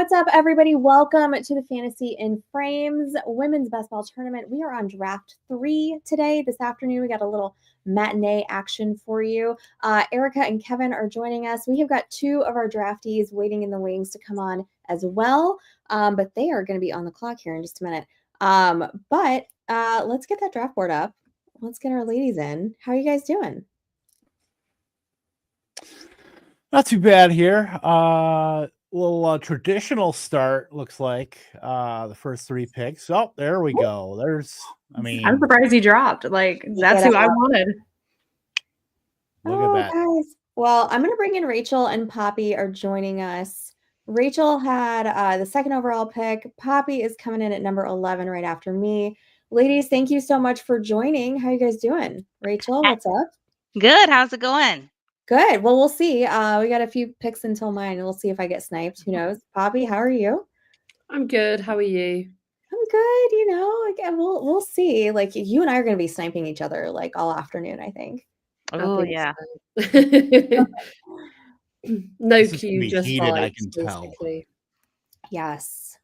What's up, everybody? Welcome to the Fantasy in Frames Women's Bestball Tournament. We are on Draft 3 today. This afternoon, we got a little matinee action for you. Erica and Kevin are joining us. We have got two of our draftees waiting in the wings to come on as well, but they are going to be on the clock here in just a minute. But let's get that draft board up. Let's get our ladies in. How are you guys doing? Not too bad here. Little traditional start looks like the first three picks. Oh, there we go. I'm surprised he dropped. That's who I wanted. Look at that. Guys. Well, I'm going to bring in Rachel and Poppy are joining us. Rachel had the second overall pick. Poppy is coming in at number 11 right after me. Ladies, thank you so much for joining. How you guys doing? Rachel, what's up? Good. How's it going? Good. Well, we'll see. We got a few picks until mine, and we'll see if I get sniped. Who knows? Poppy, how are you? I'm good. How are you? I'm good. Again, we'll see. Like, you and I are going to be sniping each other like all afternoon, I think. Oh, yeah. No cue, just heated, I can tell. Yes.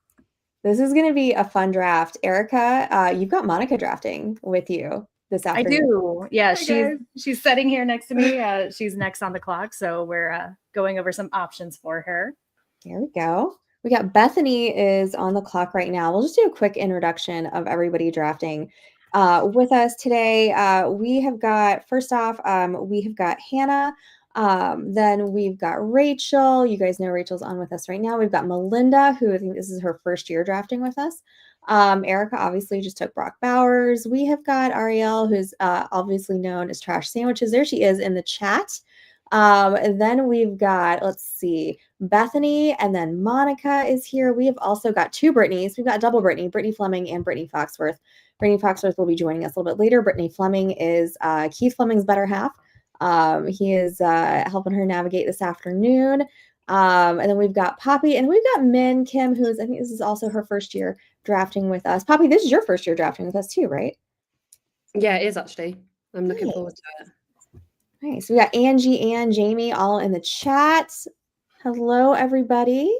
This is going to be a fun draft. Erica, you've got Monica drafting with you this afternoon. I do. Yeah, she's sitting here next to me. She's next on the clock, so we're going over some options for her. There we go. We got Bethany is on the clock right now. We'll just do a quick introduction of everybody drafting with us today. We have got, first off, we have got Hannah. Then we've got Rachel. You guys know Rachel's on with us right now. We've got Melinda, who I think this is her first year drafting with us. Erica obviously just took Brock Bowers. We have got Ariel, who's obviously known as Trash Sandwiches. There she is in the chat. And then we've got, let's see, Bethany, and then Monica is here. We have also got two Brittany's. We've got double Brittany Fleming and Brittany Foxworth. Brittany Foxworth will be joining us a little bit later. Brittany Fleming is Keith Fleming's better half. He is helping her navigate this afternoon. And then we've got Poppy, and we've got Min Kim, who is, I think this is also her first year drafting with us. Poppy, this is your first year drafting with us too, right? Yeah, it is actually. I'm looking forward to it. Nice. We got Angie and Jamie all in the chat. Hello, everybody.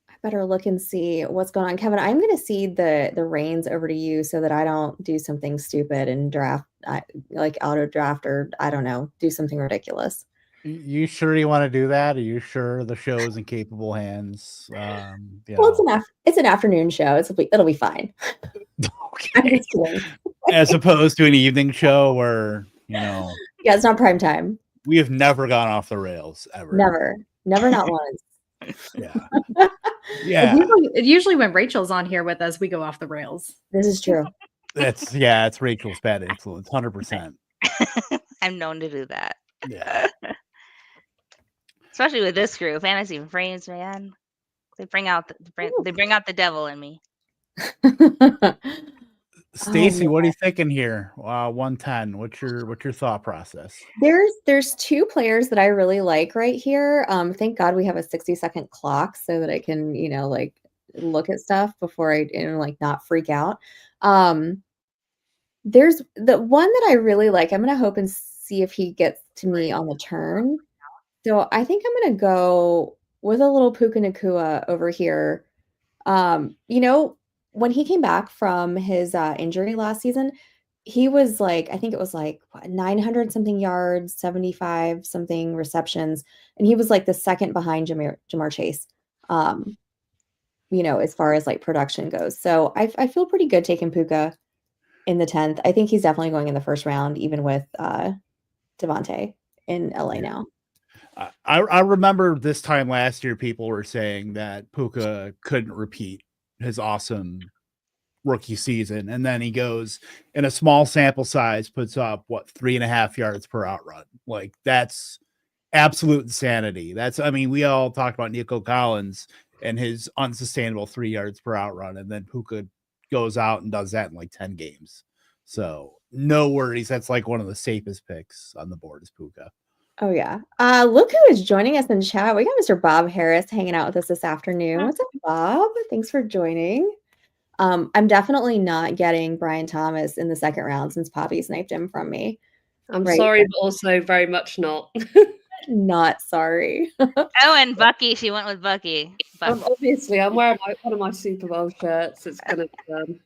I better look and see what's going on. Kevin, I'm going to cede the reins over to you so that I don't do something stupid and draft, like auto draft, or I don't know, do something ridiculous. You sure you want to do that? Are you sure the show is in capable hands? Well, it's an afternoon show. It'll be fine. Okay. As opposed to an evening show where, yeah, it's not prime time. We have never gone off the rails ever. Never, not once. Yeah. Yeah. Usually when Rachel's on here with us, we go off the rails. This is true. It's Rachel's bad influence, 100%. I'm known to do that. Yeah. Especially with this crew, Fantasy and Frames, man. They bring out the devil in me. Stacy, what are you thinking here? 110. What's your thought process? There's two players that I really like right here. Thank God we have a 60-second clock so that I can, look at stuff before I not freak out. There's the one that I really like. I'm gonna hope and see if he gets to me on the turn. So I think I'm gonna go with a little Puka Nakua over here. When he came back from his injury last season, he was I think it was 900 something yards, 75 something receptions, and he was the second behind Jamar Chase, as far as production goes. So I feel pretty good taking Puka in the 10th. I think he's definitely going in the first round, even with Devontae in LA now. I remember this time last year, people were saying that Puka couldn't repeat his awesome rookie season, and then he goes in a small sample size, puts up 3.5 yards per outrun. That's absolute insanity. We all talked about Nico Collins and his unsustainable 3 yards per outrun, and then Puka goes out and does that in 10 games. So no worries. That's one of the safest picks on the board is Puka. Oh, yeah. Look who is joining us in chat. We got Mr. Bob Harris hanging out with us this afternoon. What's up, Bob? Thanks for joining. I'm definitely not getting Brian Thomas in the second round since Poppy sniped him from me. I'm sorry, but also very much not. Not sorry. Oh, and Bucky. She went with Bucky. Obviously, I'm wearing one of my Super Bowl shirts. It's gonna be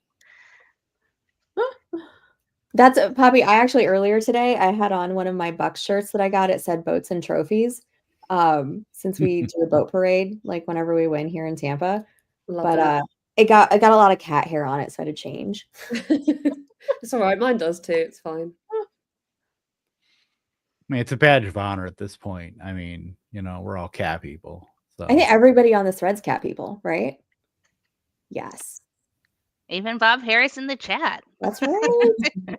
That's Poppy. I actually earlier today I had on one of my Bucks shirts that I got. It said boats and trophies. Since we do a boat parade, like whenever we win here in Tampa. Love It got a lot of cat hair on it, so I had to change. It's all right. Mine does too. It's fine. I mean, it's a badge of honor at this point. I mean, we're all cat people. So I think everybody on the thread's cat people, right? Yes. Even Bob Harris in the chat. That's right.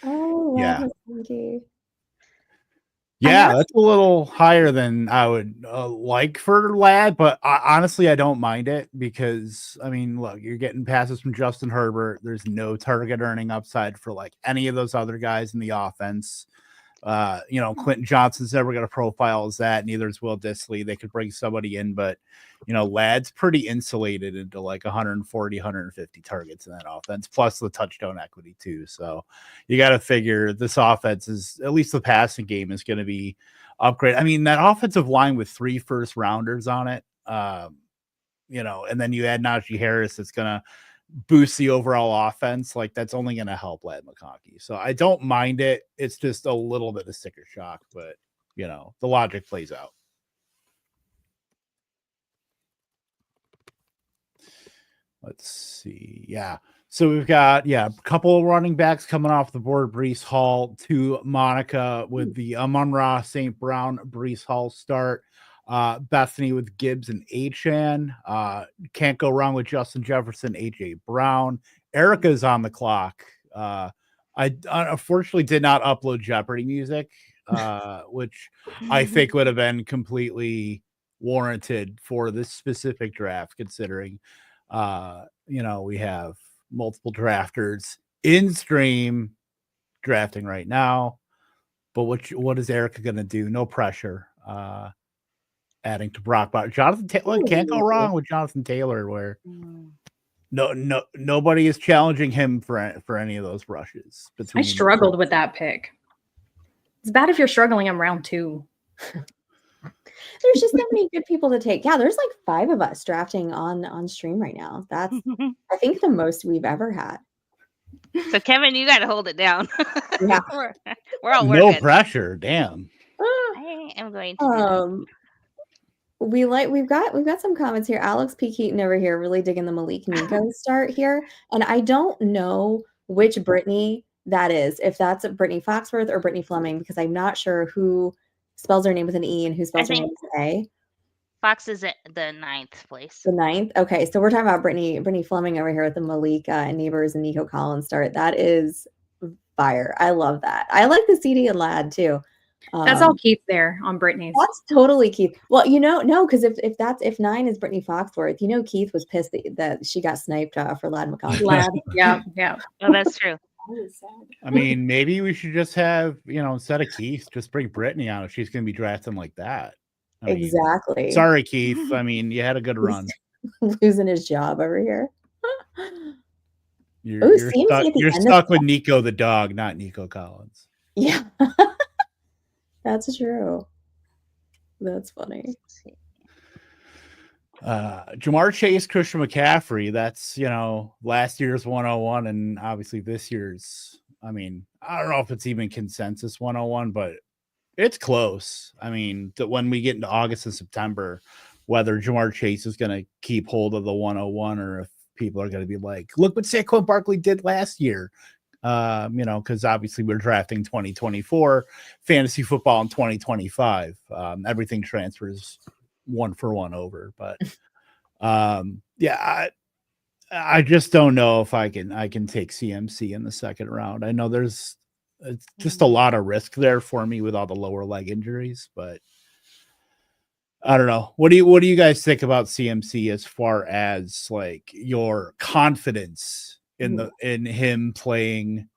Oh, Yeah. Monkey. Yeah, that's a little higher than I would like for Lad, but honestly, I don't mind it because, I mean, look, you're getting passes from Justin Herbert. There's no target earning upside for like any of those other guys in the offense. Quentin Johnson's never going to profile as that. Neither is Will Dissly. They could bring somebody in, but Lad's pretty insulated into like 140, 150 targets in that offense, plus the touchdown equity too. So you got to figure this offense is, at least the passing game is going to be upgraded. I mean, that offensive line with 3 first rounders on it, and then you add Najee Harris, it's going to boost the overall offense. Like, that's only going to help Lad McConkey. So I don't mind it. It's just a little bit of sticker shock, but the logic plays out. Let's see. Yeah. So we've got, a couple of running backs coming off the board. Breece Hall to Monica with the Amon-Ra St. Brown Breece Hall start. Bethany with Gibbs and Achan. Can't go wrong with Justin Jefferson, AJ Brown. Erica's on the clock. I unfortunately did not upload Jeopardy music, which I think would have been completely warranted for this specific draft, considering we have multiple drafters in stream drafting right now. But what is Erica going to do? No pressure. Adding to Brock Bowers. Jonathan Taylor, can't go wrong with Jonathan Taylor, where nobody is challenging him for any of those rushes. I struggled with that pick. It's bad if you're struggling in round 2. There's just so many good people to take. Yeah, there's like 5 of us drafting on stream right now. That's I think the most we've ever had. So Kevin, you got to hold it down. Yeah, we're all working. No pressure. Damn. I am going to. We've got some comments here. Alex P. Keaton over here really digging the Malik Nico start here, and I don't know which Brittany that is. If that's Brittany Foxworth or Brittany Fleming, because I'm not sure who spells her name with an E and who spells her name with an A. Fox is at the 9th place. The 9th? Okay, so we're talking about Brittany Fleming over here with the Malik and Neighbors and Nico Collins start. That is fire. I love that. I like the CD and Lad too. That's all Keith there on Brittany's. That's totally Keith. Well, no, because if 9 is Brittany Foxworth, Keith was pissed that she got sniped for Lad McConkey. Lad, yeah. Oh, that's true. I mean, maybe we should just have, instead of Keith, just bring Brittany on if she's going to be drafting like that. Exactly. Sorry, Keith. I mean, you had a good run. Losing his job over here. You're stuck with Nico the dog, not Nico Collins. Yeah. That's true. That's funny. Jamar Chase, Christian McCaffrey. That's, last year's 101 and obviously this year's, I mean, I don't know if it's even consensus 101, but it's close. I mean, when we get into August and September, whether Jamar Chase is going to keep hold of the 101 or if people are going to be like, look what Saquon Barkley did last year. Because obviously we're drafting 2024 fantasy football in 2025. Everything transfers 1 for 1 over, but I just don't know if I can take CMC in the second round. I know it's just a lot of risk there for me with all the lower leg injuries, but I don't know. What do you guys think about CMC as far as like your confidence in him playing?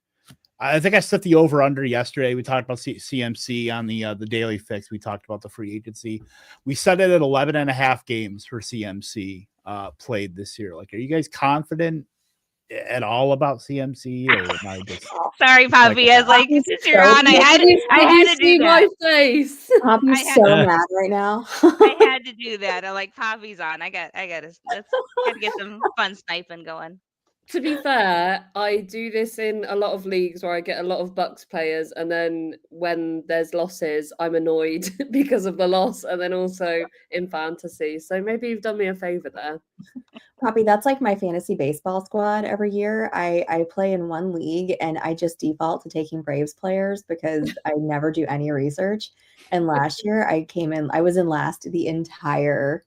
I think I set the over under yesterday. We talked about CMC on the Daily Fix. We talked about the free agency. We set it at 11.5 games for CMC played this year. Like, are you guys confident at all about CMC, or am I just Sorry, Poppy. I was like, Poppy's since you're so on, I had Did you to see do my that. face? Poppy's I had- so mad right now. I had to do that. I'm like, Poppy's on. I gotta get some fun sniping going. To be fair, I do this in a lot of leagues where I get a lot of Bucks players, and then when there's losses, I'm annoyed because of the loss, and then also in fantasy. So maybe you've done me a favor there. Poppy, that's like my fantasy baseball squad every year. I play in one league and I just default to taking Braves players because I never do any research. And last year I was in last the entire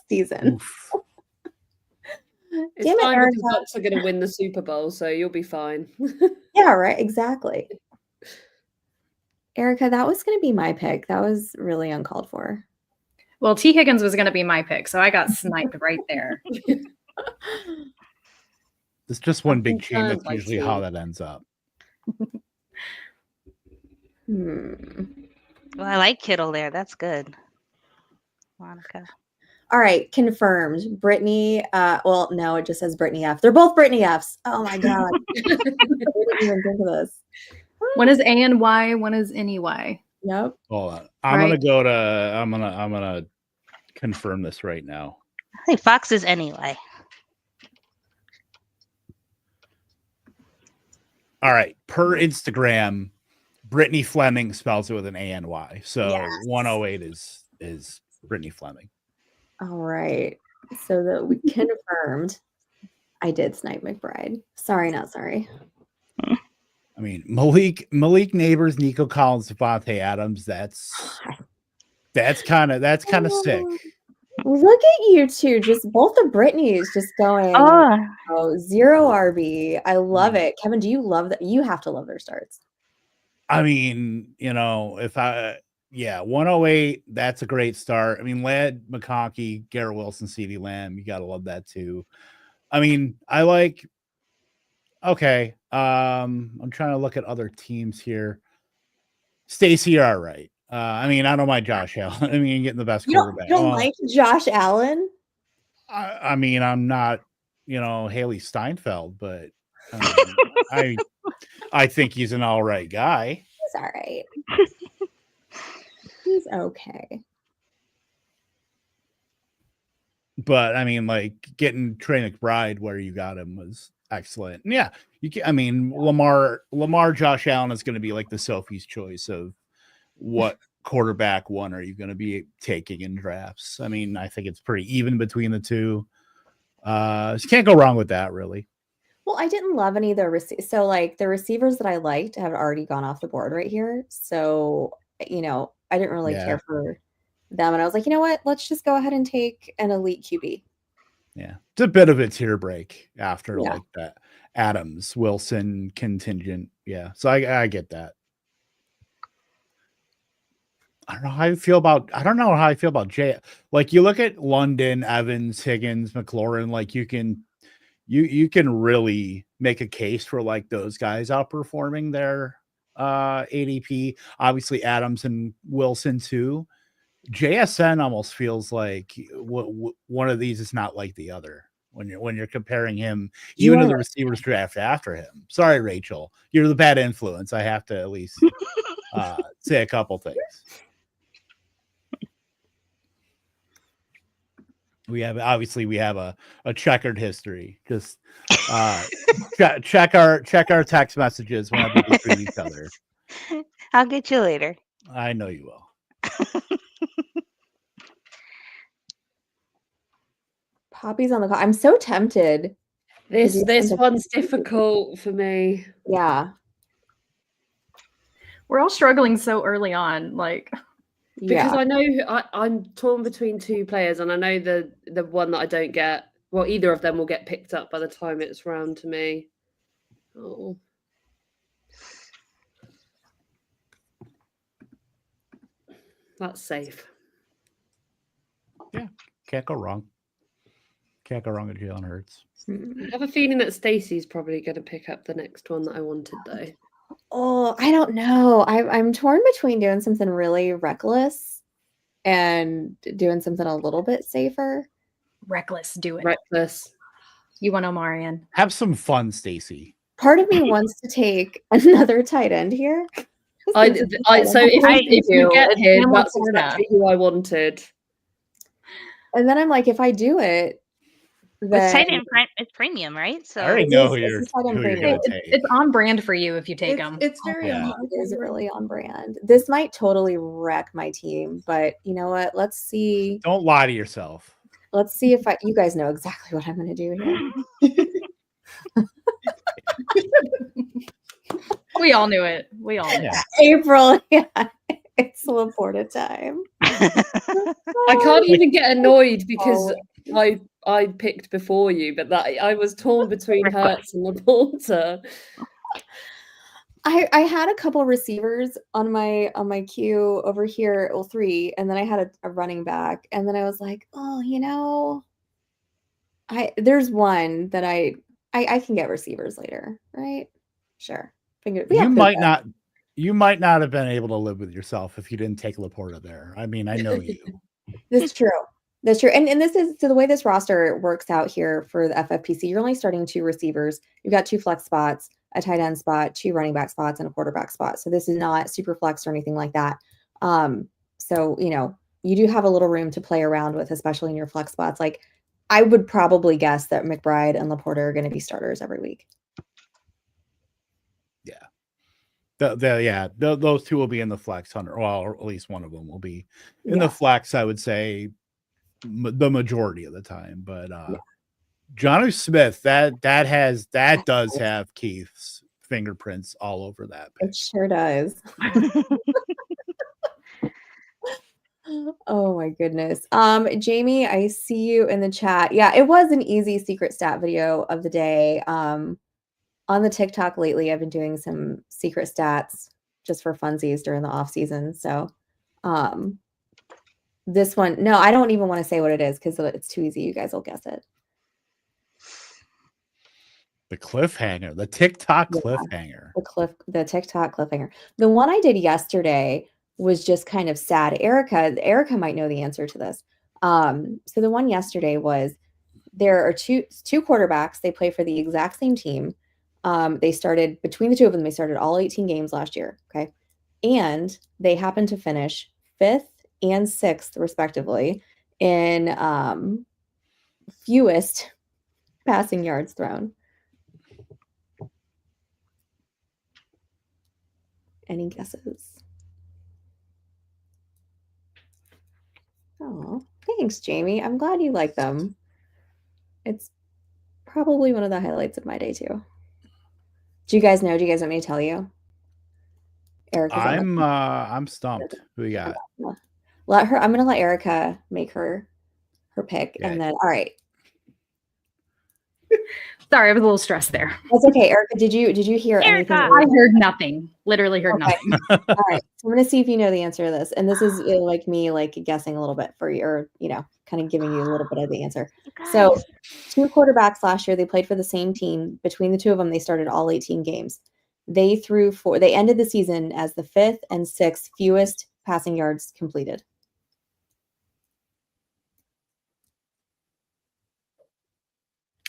season. oof. It's Damn it, fine because Erica. Bucks are going to win the Super Bowl, so you'll be fine. Yeah, right. Exactly. Erica, that was going to be my pick. That was really uncalled for. Well, T. Higgins was going to be my pick, so I got sniped right there. It's just one big chain. concerned That's by usually two. how that ends up. Hmm. Well, I like Kittle there. That's good. Monica. All right, confirmed. Brittany, well, no, it just says Brittany F. They're both Brittany Fs. Oh my God. I didn't even think of this. One is A-N-Y, one is N-E-Y. Yep. Hold on. I'm gonna confirm this right now. I think Fox is anyway. All right. Per Instagram, Brittany Fleming spells it with an A-N-Y. So Yes. 108 is Brittany Fleming. All right. So that we confirmed I did snipe McBride. Sorry, not sorry. I mean, Malik Neighbors, Nico Collins, Devontae Adams. That's kind of sick. Look at you two, just both the Britneys just going, Oh, 0 RB. I love it. Kevin, do you love that? You have to love their starts. I mean, 108, that's a great start. I mean, Ladd, McConkey, Garrett Wilson, CeeDee Lamb, you got to love that too. I mean, I'm trying to look at other teams here. Stacy, you're all right. I mean, I don't mind Josh Allen. I mean, getting the best quarterback. You don't like Josh Allen? I mean, I'm not, Haley Steinfeld, but I think he's an all right guy. He's all right. He's okay. But I mean, like getting Trey McBride where you got him was excellent. And yeah, I mean, Lamar, Josh Allen is going to be like the Sophie's choice of what quarterback one are you going to be taking in drafts. I mean, I think it's pretty even between the two. You can't go wrong with that, really. Well, I didn't love any of the so like the receivers that I liked have already gone off the board right here. So, I didn't really care for them. And I was like, you know what? Let's just go ahead and take an elite QB. Yeah. It's a bit of a tear break after like that Adams, Wilson contingent. Yeah. So I get that. I don't know how I feel about Jay. Like you look at London, Evans, Higgins, McLaurin, like you can really make a case for like those guys outperforming their ADP. Obviously Adams and Wilson too. JSN almost feels like one of these is not like the other when you're comparing him even to the receivers draft after him. Sorry, Rachel, you're the bad influence. I have to at least say a couple things. We have a checkered history. Just check our text messages whenever we treat each other. I'll get you later. I know you will. Poppy's on the call. I'm so tempted. This one's difficult for me. Yeah. We're all struggling so early on. Like, because I know I'm torn between two players, and I know the one that I don't get. Well, either of them will get picked up by the time it's round to me. Oh. That's safe. Yeah, can't go wrong. Can't go wrong with Jalen Hurts. I have a feeling that Stacey's probably going to pick up the next one that I wanted, though. Oh, I don't know. I'm torn between doing something really reckless and doing something a little bit safer. reckless, do it. Reckless. You want Omarion. Have some fun, Stacy. Part of me wants to take another tight end here. So if you get It's him, Sam that's Laporta. exactly who I wanted. And then I'm like, if I do it, It's then tight end it's premium, right? So I already It know is- who it's you're, a tight end who you're premium. gonna take. It's on brand for you if you take them. It's very Yeah. on it is really on brand. This might totally wreck my team, but you know what? Let's see. Don't lie to yourself. Let's see if you guys know exactly what I'm going to do here. We all knew it. We all knew. Yeah. April, yeah, it's Laporta time. I can't even get annoyed because Oh. I picked before you, but that I was torn between Hertz and Laporta. I had a couple receivers on my queue over here, well, 3, and then I had a running back, and then I was like, oh, there's one that I can get receivers later, right? Sure. You might not have been able to live with yourself if you didn't take Laporta there. I mean, I know you. That's true. That's true. And this is so the way this roster works out here for the FFPC, you're only starting 2 receivers. You've got 2 flex spots, a tight end spot, 2 running back spots, and a quarterback spot. So this is not super flex or anything like that. So you do have a little room to play around with, especially in your flex spots. Like I would probably guess that McBride and Laporta are going to be starters every week. Yeah. Those 2 will be in the flex 100. Well, or at least one of them will be in the flex, I would say the majority of the time. But Jonnu Smith, that does have Keith's fingerprints all over that pick. It sure does. Oh my goodness. Jamie, I see you in the chat. Yeah, it was an easy secret stat video of the day. On the TikTok lately, I've been doing some secret stats just for funsies during the off season. So this one, no, I don't even want to say what it is because it's too easy. You guys will guess it. The cliffhanger, the TikTok cliffhanger. The TikTok cliffhanger. The one I did yesterday was just kind of sad. Erica might know the answer to this. So the one yesterday was there are two quarterbacks. They play for the exact same team. They started between the 2 of them. They started all 18 games last year. Okay. And they happened to finish 5th and 6th respectively in fewest passing yards thrown. Any guesses? Oh, thanks, Jamie. I'm glad you like them. It's probably one of the highlights of my day too. Do you guys know? Do you guys want me to tell you? Erica's I'm stumped. Who we got? I'm gonna let Erica make her pick, Okay. and then all right. Sorry, I was a little stressed there. That's okay. Erica, did you hear anything? Erica! I heard nothing. Literally heard Okay. nothing. All right. So I'm gonna see if you know the answer to this. And this is like me guessing a little bit for you, or kind of giving you a little bit of the answer. So 2 quarterbacks last year, they played for the same team. Between the 2 of them, they started all 18 games. They ended the season as the 5th and 6th fewest passing yards completed.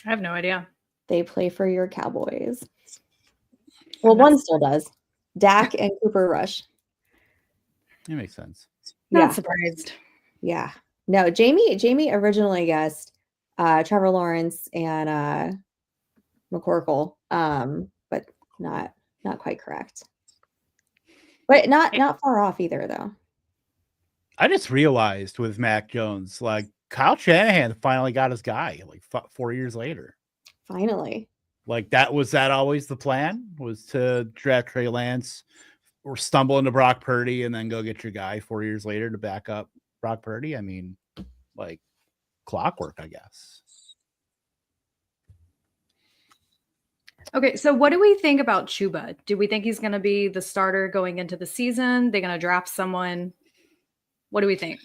I have no idea. They play for your Cowboys. Well, one still does. Dak and Cooper Rush. That makes sense. Not surprised. Yeah. No, Jamie originally guessed Trevor Lawrence and McCorkle, but not quite correct. But not far off either, though. I just realized with Mac Jones, like Kyle Shanahan finally got his guy like 4 years later. Finally. Like was that always the plan? Was to draft Trey Lance or stumble into Brock Purdy and then go get your guy 4 years later to back up Brock Purdy? I mean, like clockwork, I guess. Okay, so what do we think about Chuba? Do we think he's going to be the starter going into the season? They're going to draft someone? What do we think?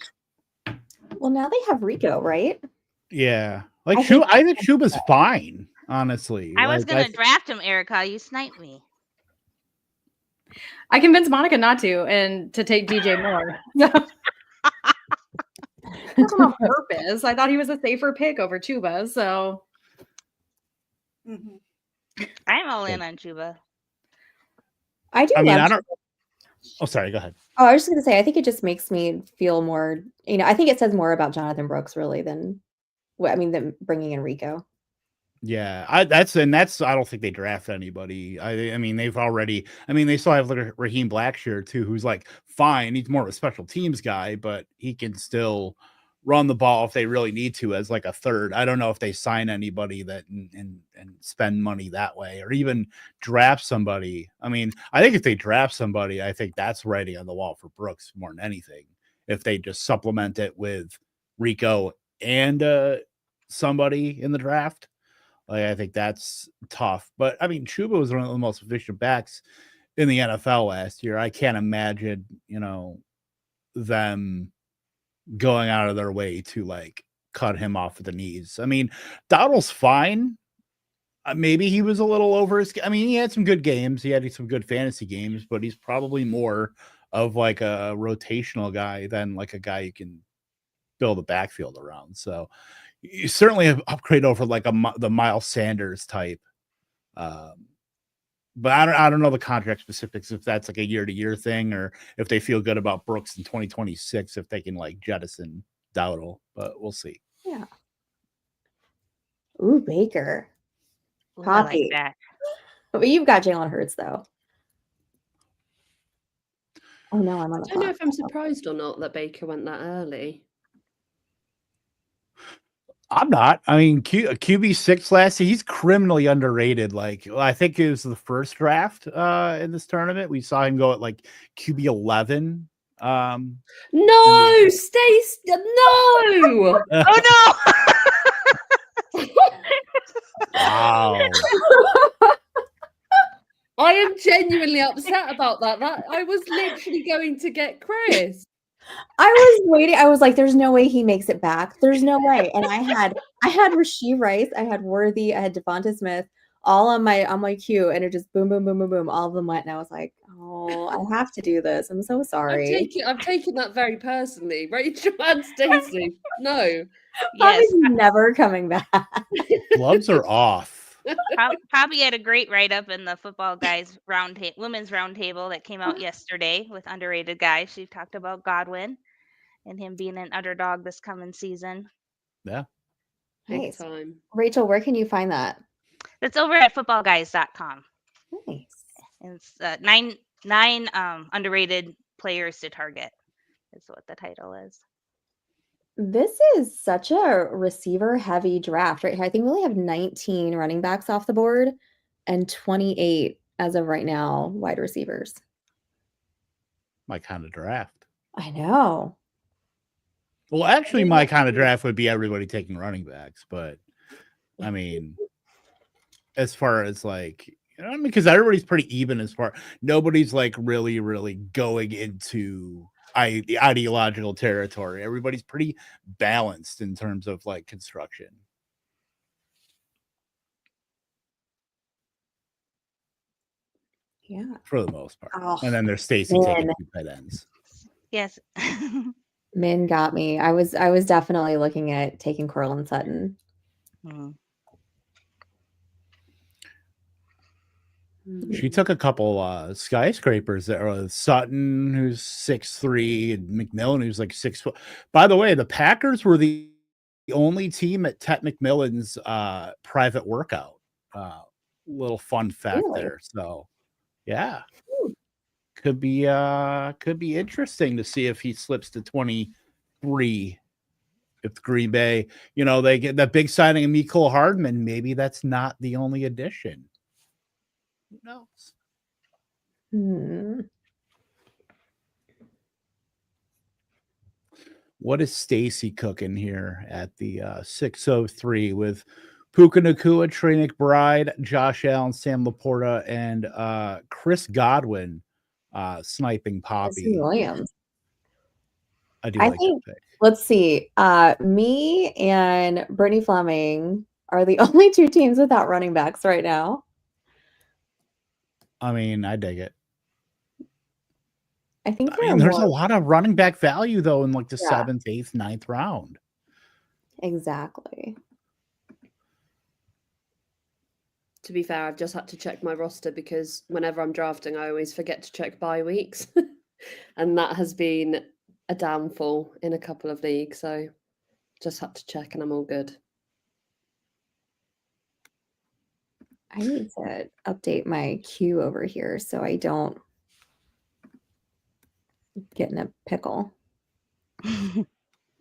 Well, now they have Rico, right? Yeah. Like I think Chuba's fine, honestly. I was going to draft him, Erica. You sniped me. I convinced Monica not to and to take DJ Moore. It wasn't on purpose. I thought he was a safer pick over Chuba, so I'm all in on Chuba. I do I mean, love I don't. Oh, sorry. Go ahead. Oh, I was just going to say, I think it just makes me feel more, I think it says more about Jonathan Brooks really than than bringing in Rico. Yeah, that's I don't think they draft anybody. I mean, they still have like Raheem Blackshear too, who's like fine. He's more of a special teams guy, but he can still run the ball if they really need to as like a third. I don't know if they sign anybody that and spend money that way or even draft somebody. I mean, I think if they draft somebody, I think that's writing on the wall for Brooks more than anything. If they just supplement it with Rico and somebody in the draft. Like, I think that's tough. But I mean, Chuba was one of the most efficient backs in the NFL last year. I can't imagine, them going out of their way to like cut him off at the knees. I mean, Dowdle's fine. Maybe he was a little over his. I mean, he had some good games. He had some good fantasy games, but he's probably more of like a rotational guy than like a guy you can build a backfield around. So you certainly have upgrade over like the Miles Sanders type. But I don't know the contract specifics, if that's like a year-to-year thing or if they feel good about Brooks in 2026, if they can like jettison Dowdle, but we'll see. Yeah. Ooh, Baker. Ooh, I like Poppy. that. But you've got Jalen Hurts though. Oh no, I'm on the I don't know clock. if I'm surprised or not that Baker went that early. I'm not. I mean, QB6 last year, he's criminally underrated. Like, I think it was the first draft in this tournament. We saw him go at like QB 11. No, Stace, no. Oh no! Wow. I am genuinely upset about that. I was literally going to get Chris. I was waiting. I was like, there's no way he makes it back. There's no way. And I had Rasheed Rice, I had Worthy, I had Devonta Smith, all on my queue, and it just boom, boom, boom, boom, boom. All of them went, and I was like, oh, I have to do this. I'm so sorry. I've taken that very personally. Rachel and Stacey. No. Poppy's Yes, never coming back. Gloves are off. Poppy had a great write-up in the Football Guys Women's Roundtable that came out yesterday with underrated guys. She talked about Godwin and him being an underdog this coming season. Yeah. Big Nice. time. Rachel, where can you find that? It's over at footballguys.com. Nice. And it's nine underrated players to target is what the title is. This is such a receiver heavy draft right here. I think we only have 19 running backs off the board and 28 as of right now wide receivers. My kind of draft. I know. Well, actually, my kind of draft would be everybody taking running backs, but I mean, as far as like, because everybody's pretty even as far, nobody's like really, really going into the ideological territory. Everybody's pretty balanced in terms of like construction. Yeah. For the most part. Oh, and then there's Stacy taking 2 tight ends. Yes. Min got me. I was definitely looking at taking Cortland Sutton. She took a couple skyscrapers there. Sutton, who's 6'3", and McMillan, who's like 6 foot. By the way, the Packers were the only team at Tet McMillan's private workout. Little fun fact there. So, yeah, could be interesting to see if he slips to 23. If Green Bay, they get that big signing of Nicole Hardman, maybe that's not the only addition. Who knows? What is Stacy cooking here at the 6:03 with Puka Nacua, Trey McBride, Josh Allen, Sam Laporta, and Chris Godwin sniping Poppy? Williams. I think that pick. Let's see. Me and Brittany Fleming are the only two teams without running backs right now. I mean, I dig it. I think there's a lot of running back value though in like the 7th, 8th, 9th round. Exactly. to be fair, I've just had to check my roster because whenever I'm drafting, I always forget to check bye weeks. And that has been a downfall in a couple of leagues. So just had to check and I'm all good. I need to update my queue over here so I don't get in a pickle.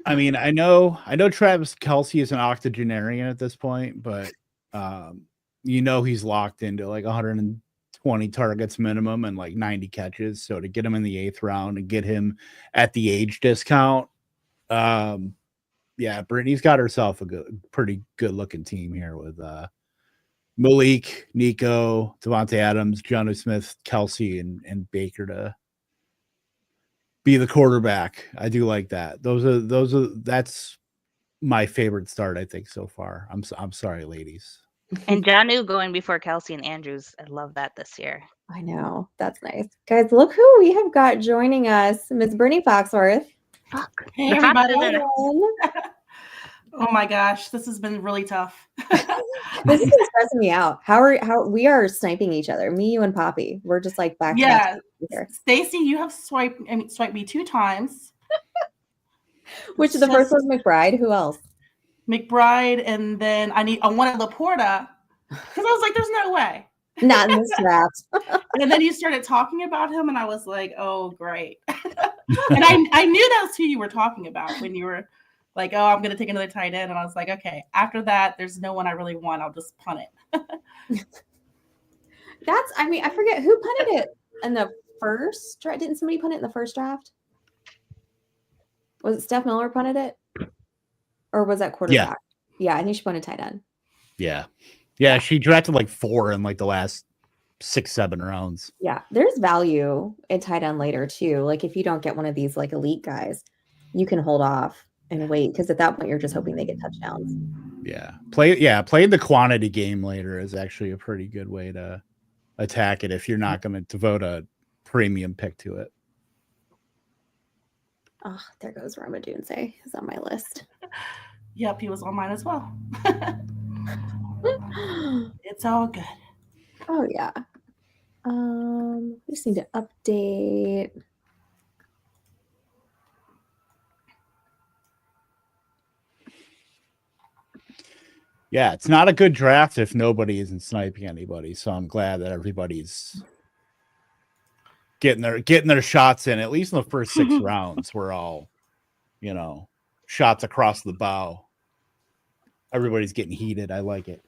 I mean, I know Travis Kelce is an octogenarian at this point, but he's locked into like 120 targets minimum and like 90 catches. So to get him in the 8th round and get him at the age discount, Brittany's got herself a pretty good looking team here with Malik, Nico, Devontae Adams, Jonnu Smith, Kelce, and Baker to be the quarterback. I do like that. That's my favorite start, I think, so far. I'm sorry, ladies. And Jonnu going before Kelce and Andrews. I love that this year. I know. That's nice. Guys, look who we have got joining us. Miss Brittany Foxworth. Hey, The everybody. Foxes Oh my gosh, this has been really tough. This is stressing me out. How we are sniping each other. Me, you, and Poppy. We're just like back to back here. Stacy, you have swiped me 2 times. Which the first was McBride. Who else? McBride, and then I wanted Laporta because I was like, "There's no way." Not in this draft. And then you started talking about him, and I was like, "Oh, great!" And I knew that's who you were talking about when you were like, "Oh, I'm going to take another tight end," and I was like, "Okay." After that, there's no one I really want. I'll just punt it. I forget who punted it in the first draft. Didn't somebody punt it in the first draft? Was it Steph Miller punted it? Or was that quarterback? Yeah, I think she punted tight end. Yeah, she drafted like 4 in like the last 6-7 rounds. Yeah, there's value in tight end later too. Like if you don't get one of these like elite guys, you can hold off and wait because at that point you're just hoping they get touchdowns. Playing the quantity game later is actually a pretty good way to attack it if you're not going to devote a premium pick to it. Oh, there goes Roma Dunze. Is on my list. Yep, he was on mine as well. It's all good. Oh yeah. We just need to update. Yeah, it's not a good draft if nobody isn't sniping anybody. So I'm glad that everybody's getting their shots in. At least in the first 6 rounds, we're all, shots across the bow. Everybody's getting heated. I like it.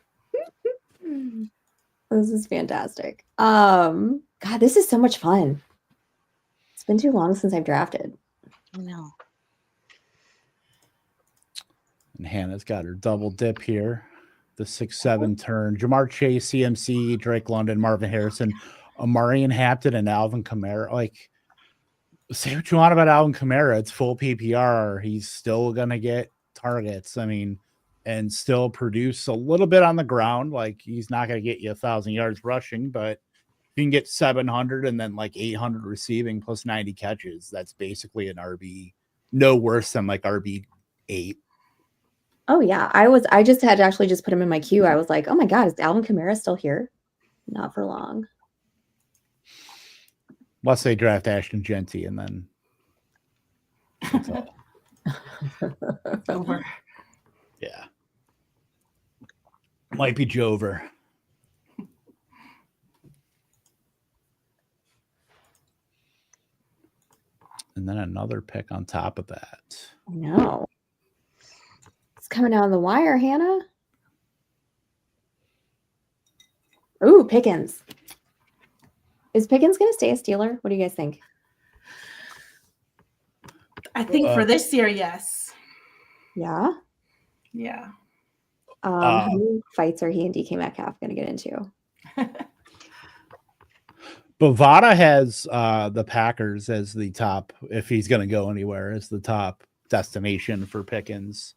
This is fantastic. God, this is so much fun. It's been too long since I've drafted. I know. And Hannah's got her double dip here. The 6-7 turn. Jamar Chase, CMC, Drake London, Marvin Harrison, Amarian Hampton, and Alvin Kamara. Like, say what you want about Alvin Kamara. It's full PPR. He's still going to get targets. I mean, and still produce a little bit on the ground. Like, he's not going to get you 1,000 yards rushing, but if you can get 700 and then like 800 receiving plus 90 catches, that's basically an RB, no worse than like RB8. Oh yeah, I just had to actually just put him in my queue. I was like, oh my God, is Alvin Kamara still here? Not for long. Unless they draft Ashton Genty and then Over. Yeah. Might be Jover. And then another pick on top of that. No. It's coming out of the wire, Hannah. Ooh, Pickens. Is Pickens going to stay a Steeler? What do you guys think? I think for this year, yes. Yeah. Yeah. How many fights are he and DK Metcalf going to get into? Bovada has the Packers as the top, if he's going to go anywhere, as the top destination for Pickens.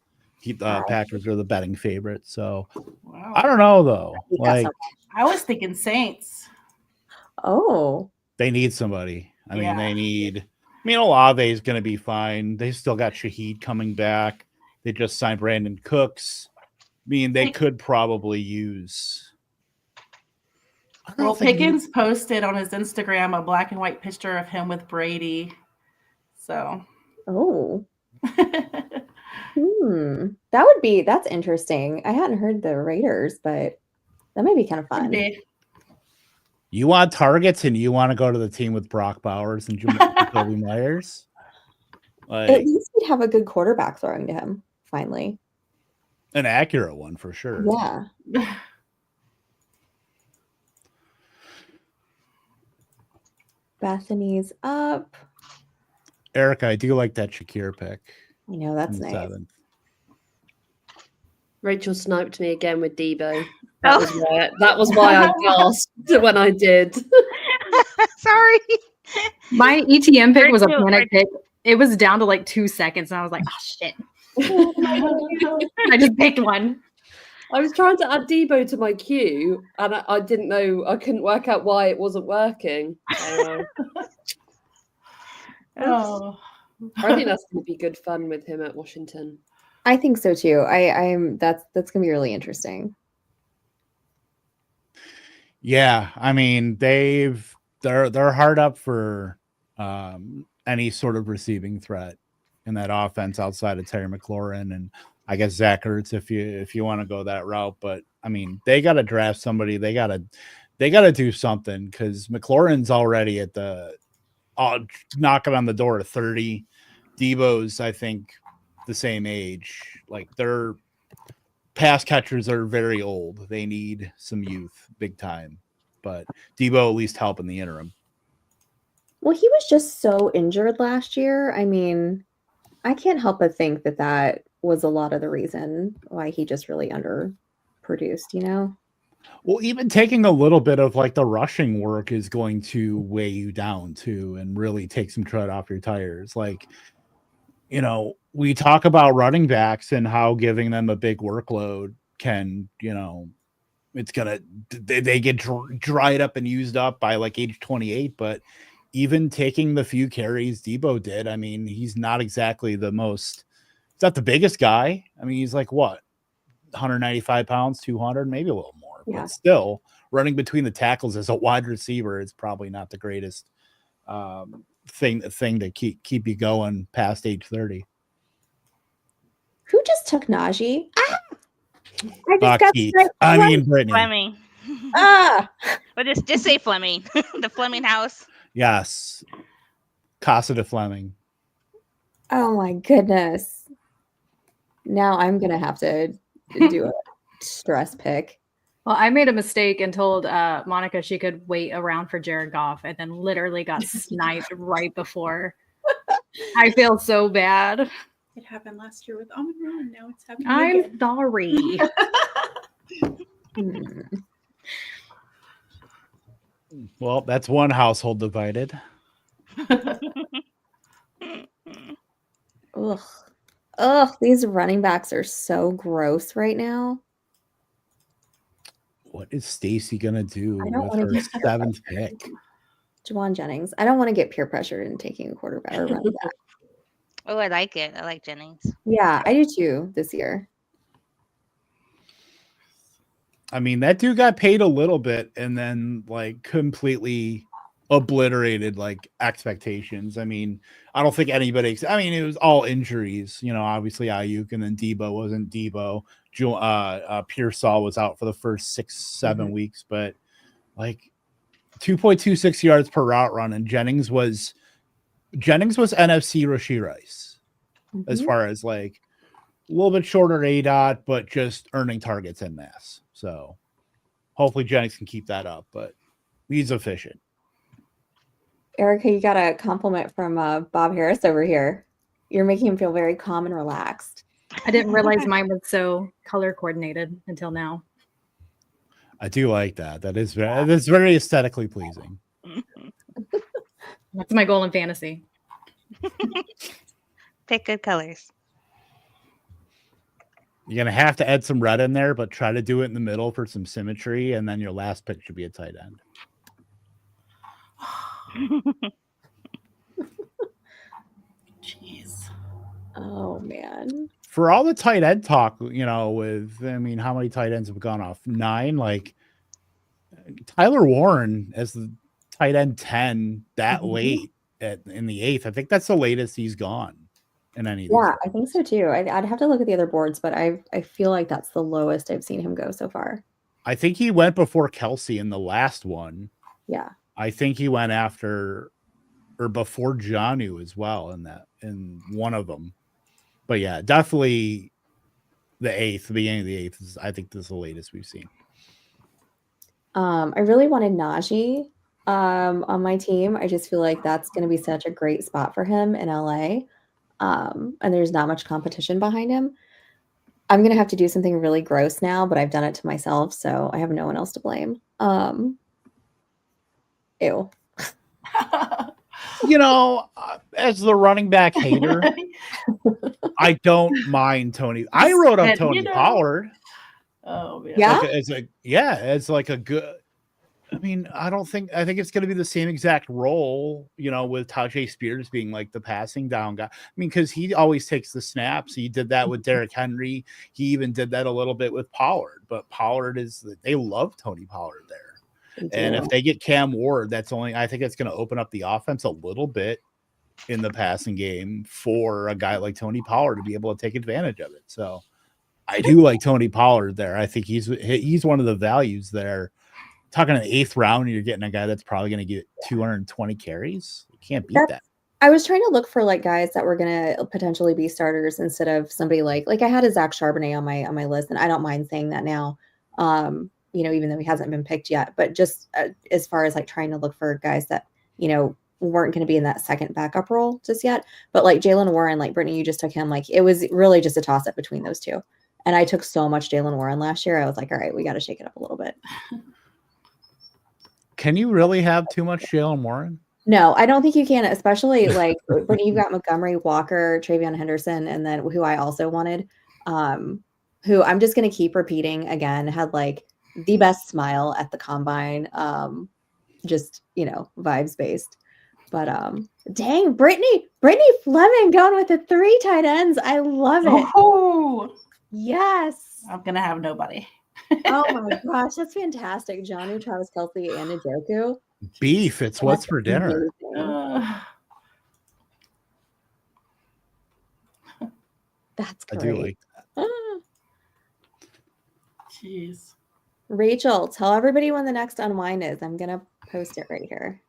Packers are the betting favorite. So Wow. I don't know, though. Like, I was thinking Saints. Oh. They need somebody. I mean, they need. I mean, Olave is going to be fine. They still got Shaheed coming back. They just signed Brandon Cooks. I mean, they could probably use Well, Pickens posted on his Instagram a black and white picture of him with Brady. So. Oh. That's interesting. I hadn't heard the Raiders, but that might be kind of fun. You want targets and you want to go to the team with Brock Bowers and Jacoby Myers? At least we'd have a good quarterback throwing to him, finally. An accurate one for sure. Yeah. Bethany's up. Erica, I do like that Shakir pick. I know, that's nice. 7th. Rachel sniped me again with Debo. That was why I gasped when I did. Sorry. My ETM pick was a panic pick. It was down to like 2 seconds, and I was like, "Oh shit!" I just picked one. I was trying to add Debo to my queue, and I didn't know. I couldn't work out why it wasn't working. Oh. I think that's going to be good fun with him at Washington. I think so too. That's gonna be really interesting. Yeah, I mean they're hard up for any sort of receiving threat in that offense outside of Terry McLaurin and I guess Zach Ertz if you want to go that route. But I mean they got to draft somebody. They got to do something because McLaurin's already at the knocking on the door of 30. Debo's I think the same age. Like their pass catchers are very old. They need some youth big time. But Debo at least help in the interim. Well, he was just so injured last year. I mean, I can't help but think that was a lot of the reason why he just really underproduced, you know? Well, even taking a little bit of like the rushing work is going to weigh you down too and really take some tread off your tires. Like, you know, we talk about running backs and how giving them a big workload can, you know, it's gonna they get dried up and used up by like age 28. But even taking the few carries Debo did, I mean, he's not exactly he's not the biggest guy. I mean, he's like what, 195 pounds, 200, maybe a little more. Yeah. But still, running between the tackles as a wide receiver is probably not the greatest thing to keep you going past age 30. Who just took Najee? Brittany. Fleming. But just say Fleming. The Fleming house. Yes. Casa de Fleming. Oh my goodness. Now I'm gonna have to do a stress pick. Well, I made a mistake and told Monica she could wait around for Jared Goff and then literally got sniped right before. I feel so bad. It happened last year with Omicron, and now it's happening I'm again. sorry. Well, that's one household divided. Ugh, these running backs are so gross right now. What is Stacy gonna do with her 7th pick? Juwan Jennings. I don't want to get peer pressured in taking a quarterback or running back. Oh, I like it. I like Jennings. Yeah, I do too this year. I mean, that dude got paid a little bit and then like completely obliterated like expectations. I mean, I don't think anybody. It was all injuries. You know, obviously Ayuk and then Debo wasn't Debo. Pearsall was out for the first 6-7 weeks, but like 2.26 yards per route run, and Jennings was NFC Rashee Rice as far as like a little bit shorter ADOT, but just earning targets en masse. So hopefully Jennings can keep that up, but he's efficient. Erica, you got a compliment from Bob Harris over here. You're making him feel very calm and relaxed. I didn't realize mine was so color coordinated until now. I do like that. That's very aesthetically pleasing. That's my goal in fantasy. Pick good colors. You're going to have to add some red in there, but try to do it in the middle for some symmetry, and then your last pick should be a tight end. Jeez. Oh, man. For all the tight end talk, you know, how many tight ends have gone off? 9? Like, Tyler Warren as the tight end 10 that Mhm. late in the 8th. I think that's the latest he's gone in any of these. Yeah, I think so too. I'd have to look at the other boards, but I feel like that's the lowest I've seen him go so far. I think he went before Kelsey in the last one. Yeah. I think he went after or before Janu as well in one of them. But yeah, definitely the 8th, the beginning of the 8th I think this is the latest we've seen. I really wanted Najee on my team. I just feel like that's going to be such a great spot for him in LA. And there's not much competition behind him. I'm going to have to do something really gross now, but I've done it to myself, so I have no one else to blame. Ew. As the running back hater, I don't mind Tony. I wrote up Tony Pollard. Oh man. Yeah. It's like a good. I mean, I think it's going to be the same exact role, with Tajay Spears being like the passing down guy. I mean, because he always takes the snaps. He did that with Derrick Henry. He even did that a little bit with Pollard. But Pollard they love Tony Pollard there. And if they get Cam Ward, I think it's going to open up the offense a little bit in the passing game for a guy like Tony Pollard to be able to take advantage of it. So I do like Tony Pollard there. I think he's one of the values there. Talking in the 8th round, you're getting a guy that's probably going to get 220 carries. You can't beat that. I was trying to look for like guys that were going to potentially be starters instead of somebody like I had a Zach Charbonnet on my list, and I don't mind saying that now. Even though he hasn't been picked yet, but just as far as like trying to look for guys that, weren't going to be in that second backup role just yet. But like Jaylen Warren, like Brittany, you just took him, like it was really just a toss up between those two. And I took so much Jaylen Warren last year. I was like, all right, we got to shake it up a little bit. Can you really have too much Jaylen Warren? No, I don't think you can, especially like when you've got Montgomery, Walker, Travion Henderson, and then who I also wanted, who I'm just going to keep repeating again, had like the best smile at the combine, just, vibes based. But dang, Brittany Fleming going with the 3 tight ends. I love it. Oh, yes. I'm going to have nobody. Oh my gosh, that's fantastic. Jonnu, Travis Kelce, and Njoku. Beef. It's what's for dinner. That's great. I do like that. Jeez. Rachel, tell everybody when the next unwind is. I'm going to post it right here.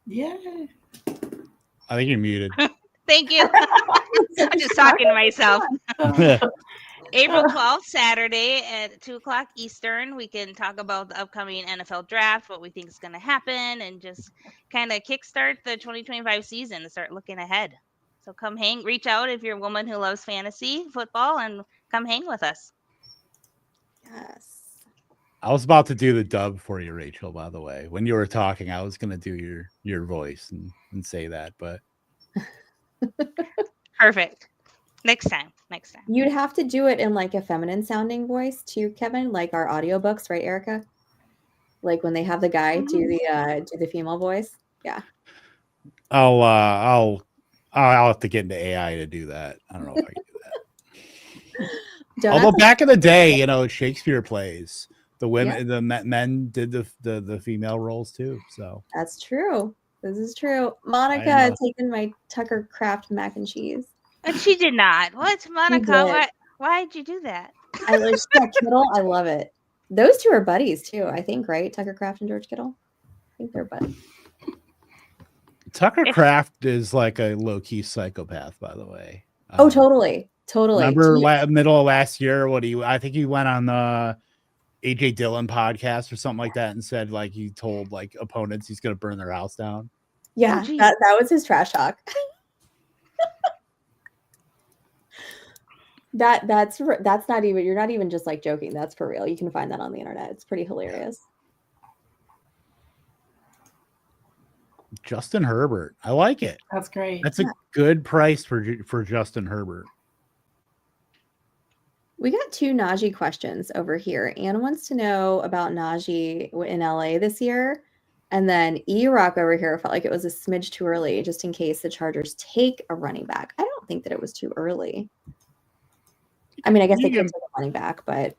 Yeah. I think you're muted. Thank you. I'm just talking to myself. April 12th, Saturday at 2:00 Eastern. We can talk about the upcoming NFL draft, what we think is going to happen, and just kind of kickstart the 2025 season and start looking ahead. So come reach out if you're a woman who loves fantasy football, and come hang with us. Yes. I was about to do the dub for you, Rachel, by the way. When you were talking, I was going to do your voice and say that, but. Perfect. Next time. You'd have to do it in like a feminine sounding voice too, Kevin, like our audiobooks, right, Erica? Like when they have the guy do the female voice. Yeah. I'll have to get into AI to do that. I don't know if I can do that. Although back in the day, Shakespeare plays. The women, the men did the female roles too. So that's true. This is true. Monica taking my Tucker Kraft mac and cheese. And she did not. What, Monica? Why did you do that? I like Kittle. I love it. Those two are buddies too, I think, right? Tucker Kraft and George Kittle. I think they're buddies. Tucker Kraft is like a low-key psychopath, by the way. Oh, totally. Remember middle of last year, I think he went on the AJ Dillon podcast or something like that and said like he told like opponents he's gonna burn their house down. Yeah, that was his trash talk. That's not even, you're not even just like joking. That's for real. You can find that on the internet. It's pretty hilarious. Justin Herbert. I like it. That's great. That's a good price for Justin Herbert. We got 2 Najee questions over here. Anne wants to know about Najee in LA this year. And then E-Rock over here felt like it was a smidge too early, just in case the Chargers take a running back. I don't think that it was too early. I mean, I guess they could take a running back, but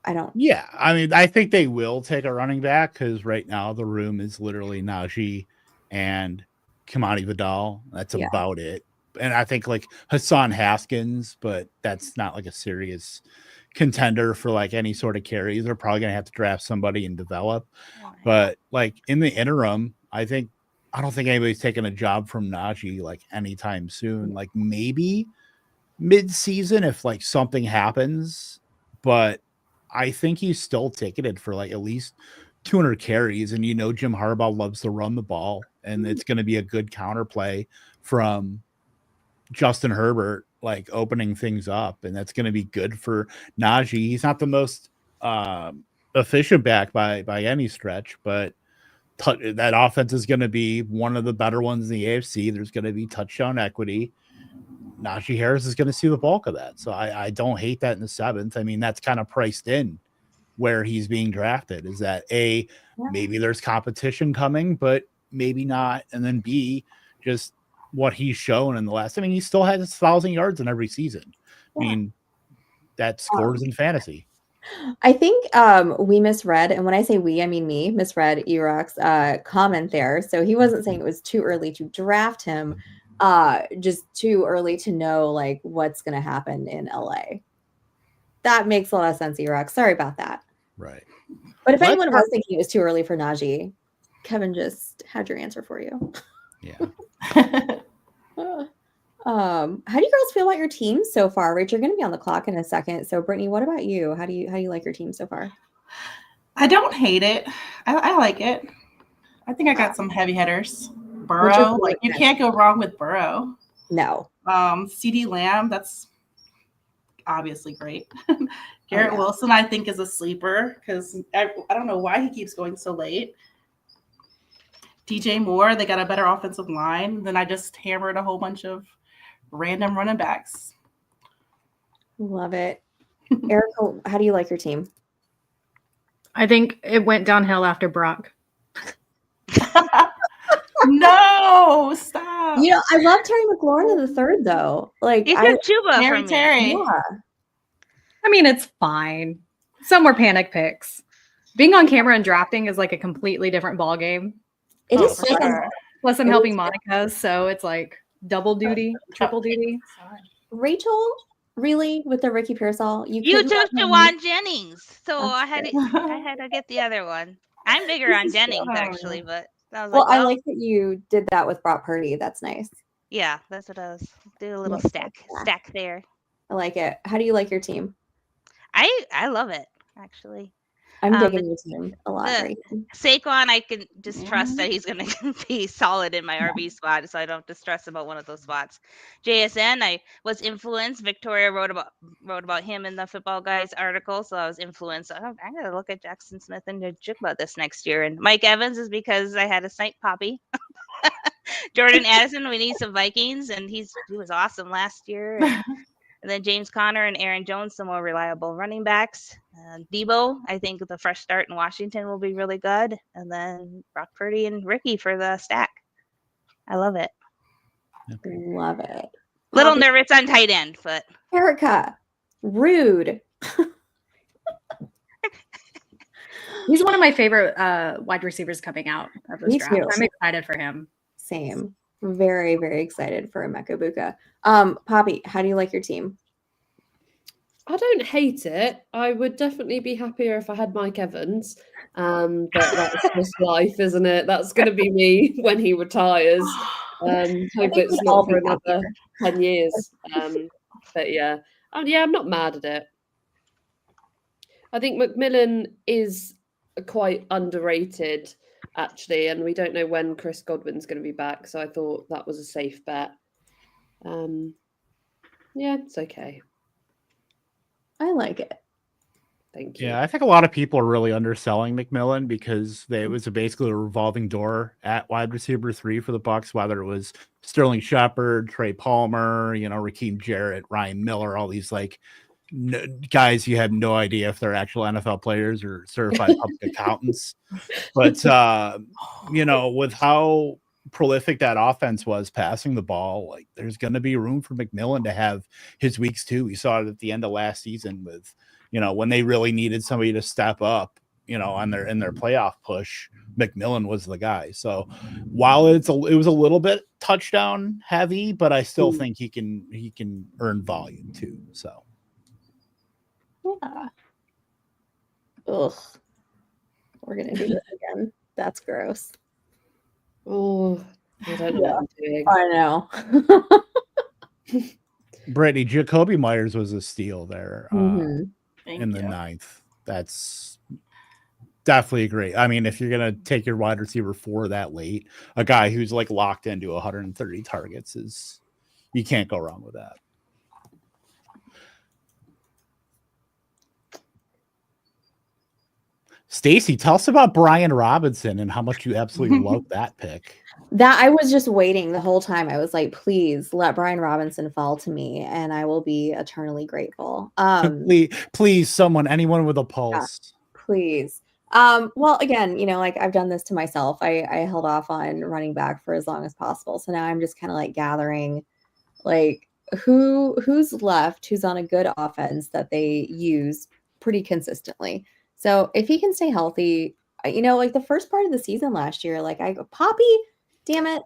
I don't. Yeah, I mean, I think they will take a running back because right now the room is literally Najee and Kamani Vidal. That's Yeah. about it. And I think like Hassan Haskins, but that's not like a serious contender for like any sort of carries. They're probably gonna have to draft somebody and develop. But like in the interim, I don't think anybody's taking a job from Najee like anytime soon. Like maybe mid-season if like something happens, but I think he's still ticketed for like at least 200 carries. And Jim Harbaugh loves to run the ball, and it's going to be a good counterplay from Justin Herbert, like opening things up, and that's going to be good for Najee. He's not the most efficient back by any stretch, but that offense is going to be one of the better ones in the AFC. There's going to be touchdown equity. Najee Harris is going to see the bulk of that. So I don't hate that in the 7th. I mean, that's kind of priced in where he's being drafted, is that maybe there's competition coming, but maybe not. And then B, just what he's shown in the last, I mean, he still has 1,000 yards in every season. I mean, that scores in fantasy. I think we misread, and when I say we, I mean me, misread Eroc's comment there. So he wasn't saying it was too early to draft him, just too early to know like what's going to happen in LA. That makes a lot of sense, Eroc. Sorry about that. Right. But if anyone was thinking it was too early for Najee, Kevin just had your answer for you. Yeah. How do you girls feel about your team so far? Rach, you're going to be on the clock in a second. So, Brittany, what about you? How do you like your team so far? I don't hate it. I like it. I think I got some heavy hitters. Burrow, like you can't go wrong with Burrow. No. CD Lamb, that's obviously great. Garrett Wilson, I think, is a sleeper because I don't know why he keeps going so late. DJ Moore, they got a better offensive line. Then I just hammered a whole bunch of random running backs. Love it. Erica, how do you like your team? I think it went downhill after Brock. No, stop. I love Terry McLaurin in the 3rd, though. Like you took Chuba from Terry. Yeah. I mean, it's fine. Some were panic picks. Being on camera and drafting is like a completely different ball game. It is sure. Plus, I'm helping Monica, so it's like double duty, triple duty. Rachel, really, with the Ricky Pearsall? You took Jawan Jennings, so I had to get the other one. I'm bigger on Jennings actually, but I was I like that you did that with Brock Purdy. That's nice. Yeah, that's what I was. Do a little stack there. I like it. How do you like your team? I love it actually. I'm digging your team a lot. Right? Saquon, I can just trust that he's going to be solid in my RB spot, so I don't have to stress about one of those spots. JSN, I was influenced. Victoria wrote about him in the Football Guys article, so I was influenced. I'm going to look at Jackson Smith and Jigba this next year. And Mike Evans is because I had a snipe poppy. Jordan Addison, we need some Vikings, and he was awesome last year. And then James Conner and Aaron Jones, some more reliable running backs. Debo, I think the fresh start in Washington will be really good. And then Brock Purdy and Ricky for the stack. I love it. Love it. Little nervous on tight end, but. Erica, rude. He's one of my favorite wide receivers coming out of this draft. Too. I'm excited for him. Same. Very, very excited for Emeka Buka. Poppy, how do you like your team? I don't hate it. I would definitely be happier if I had Mike Evans. But that's just life, isn't it? That's going to be me when he retires. Hope it's not for another 10 years. But yeah. I'm not mad at it. I think McMillan is quite underrated, actually, and we don't know when Chris Godwin's going to be back, so I thought that was a safe bet. Yeah, it's okay. I like it. Thank you. Yeah, I think a lot of people are really underselling McMillan because it was basically a revolving door at wide receiver 3 for the Bucs, whether it was Sterling Shepard, Trey Palmer, Raheem Jarrett, Ryan Miller, all these guys you have no idea if they're actual NFL players or certified public accountants. But with how prolific that offense was passing the ball, there's going to be room for McMillan to have his weeks too. We saw it at the end of last season with when they really needed somebody to step up, in their playoff push, McMillan was the guy. So while it was a little bit touchdown heavy, but I still think he can earn volume too. So Yeah. Ugh. We're gonna do this again. That's gross. Oh, I don't know what I'm doing. I know. Brittany, Jacoby Myers was a steal there Mhm. in the 9th. That's definitely great. I mean, if you're gonna take your wide receiver 4 that late, a guy who's like locked into 130 targets you can't go wrong with that. Stacy, tell us about Brian Robinson and how much you absolutely love that pick. That I was just waiting the whole time. I was like, please let Brian Robinson fall to me and I will be eternally grateful. Please, anyone with a pulse. Yeah, please. Well, again, like I've done this to myself. I held off on running back for as long as possible. So now I'm just kind of like gathering like who's left, who's on a good offense that they use pretty consistently. So if he can stay healthy, like the first part of the season last year, like I go, Poppy, damn it.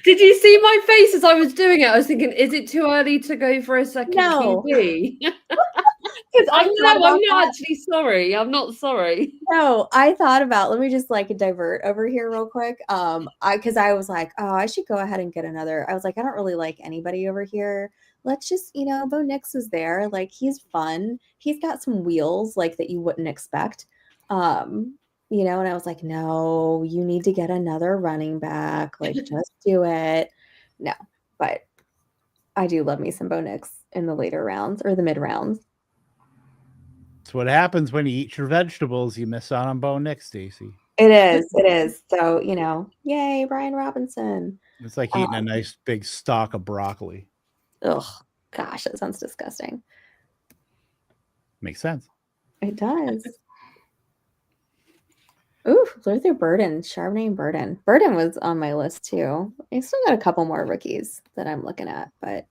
Did you see my face as I was doing it? I was thinking, is it too early to go for a second QB? Because I'm not actually sorry. I'm not sorry. No, I thought about, let me just like divert over here real quick. Because I was like, oh, I should go ahead and get another. I was like, I don't really like anybody over here. Let's just, Bo Nix is there. Like, he's fun. He's got some wheels like that you wouldn't expect. And I was like, no, you need to get another running back. Like, just do it. No, but I do love me some Bo Nix in the later rounds or the mid rounds. It's what happens when you eat your vegetables. You miss out on Bo Nix, Stacy. It is. So, yay, Brian Robinson. It's like eating a nice big stalk of broccoli. Ugh, gosh, that sounds disgusting. Makes sense. It does. Ooh, Luther Burden, Charbonnet Burden. Burden was on my list too. I still got a couple more rookies that I'm looking at, but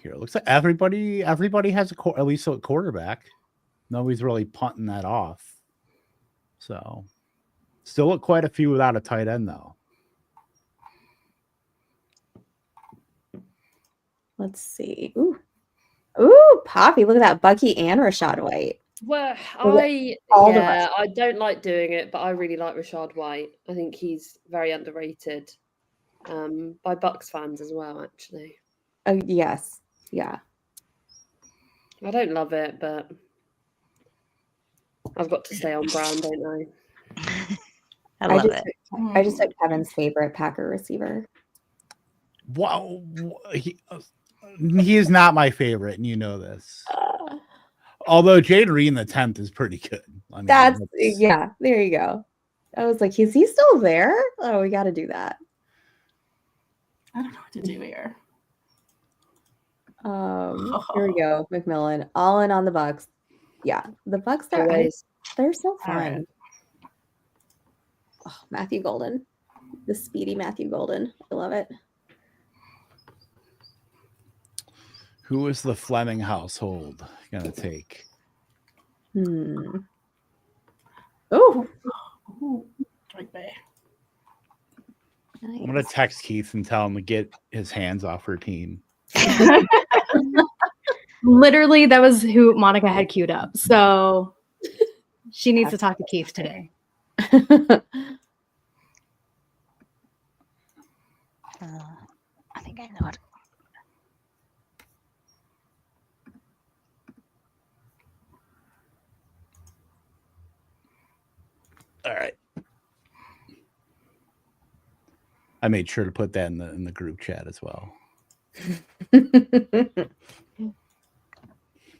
here. It looks like everybody has at least a quarterback. Nobody's really punting that off. So still quite a few without a tight end though. Let's see. Ooh, Poppy, look at that. Bucky and Rashad White. Well, I don't like doing it, but I really like Rashad White. I think he's very underrated by Bucks fans as well, actually. Yes. Yeah. I don't love it, but I've got to stay on brand, don't I? I love it. I just took Kevin's favorite Packer receiver. Wow. He is not my favorite, and you know this. Although Jade Reed in the 10th is pretty good. I mean, there you go. I was like, is he still there? Oh, we got to do that. I don't know what to do here. Here we go. McMillan, all in on the Bucks. Yeah, the Bucks they're so fun. Right. Oh, Matthew Golden, the speedy Matthew Golden. I love it. Who is the Fleming household gonna take? Oh, Drake Bay. Nice. I'm gonna text Keith and tell him to get his hands off her team. Literally, that was who Monica had queued up. So she needs to talk to Keith today. I think I know it. All right. I made sure to put that in the group chat as well.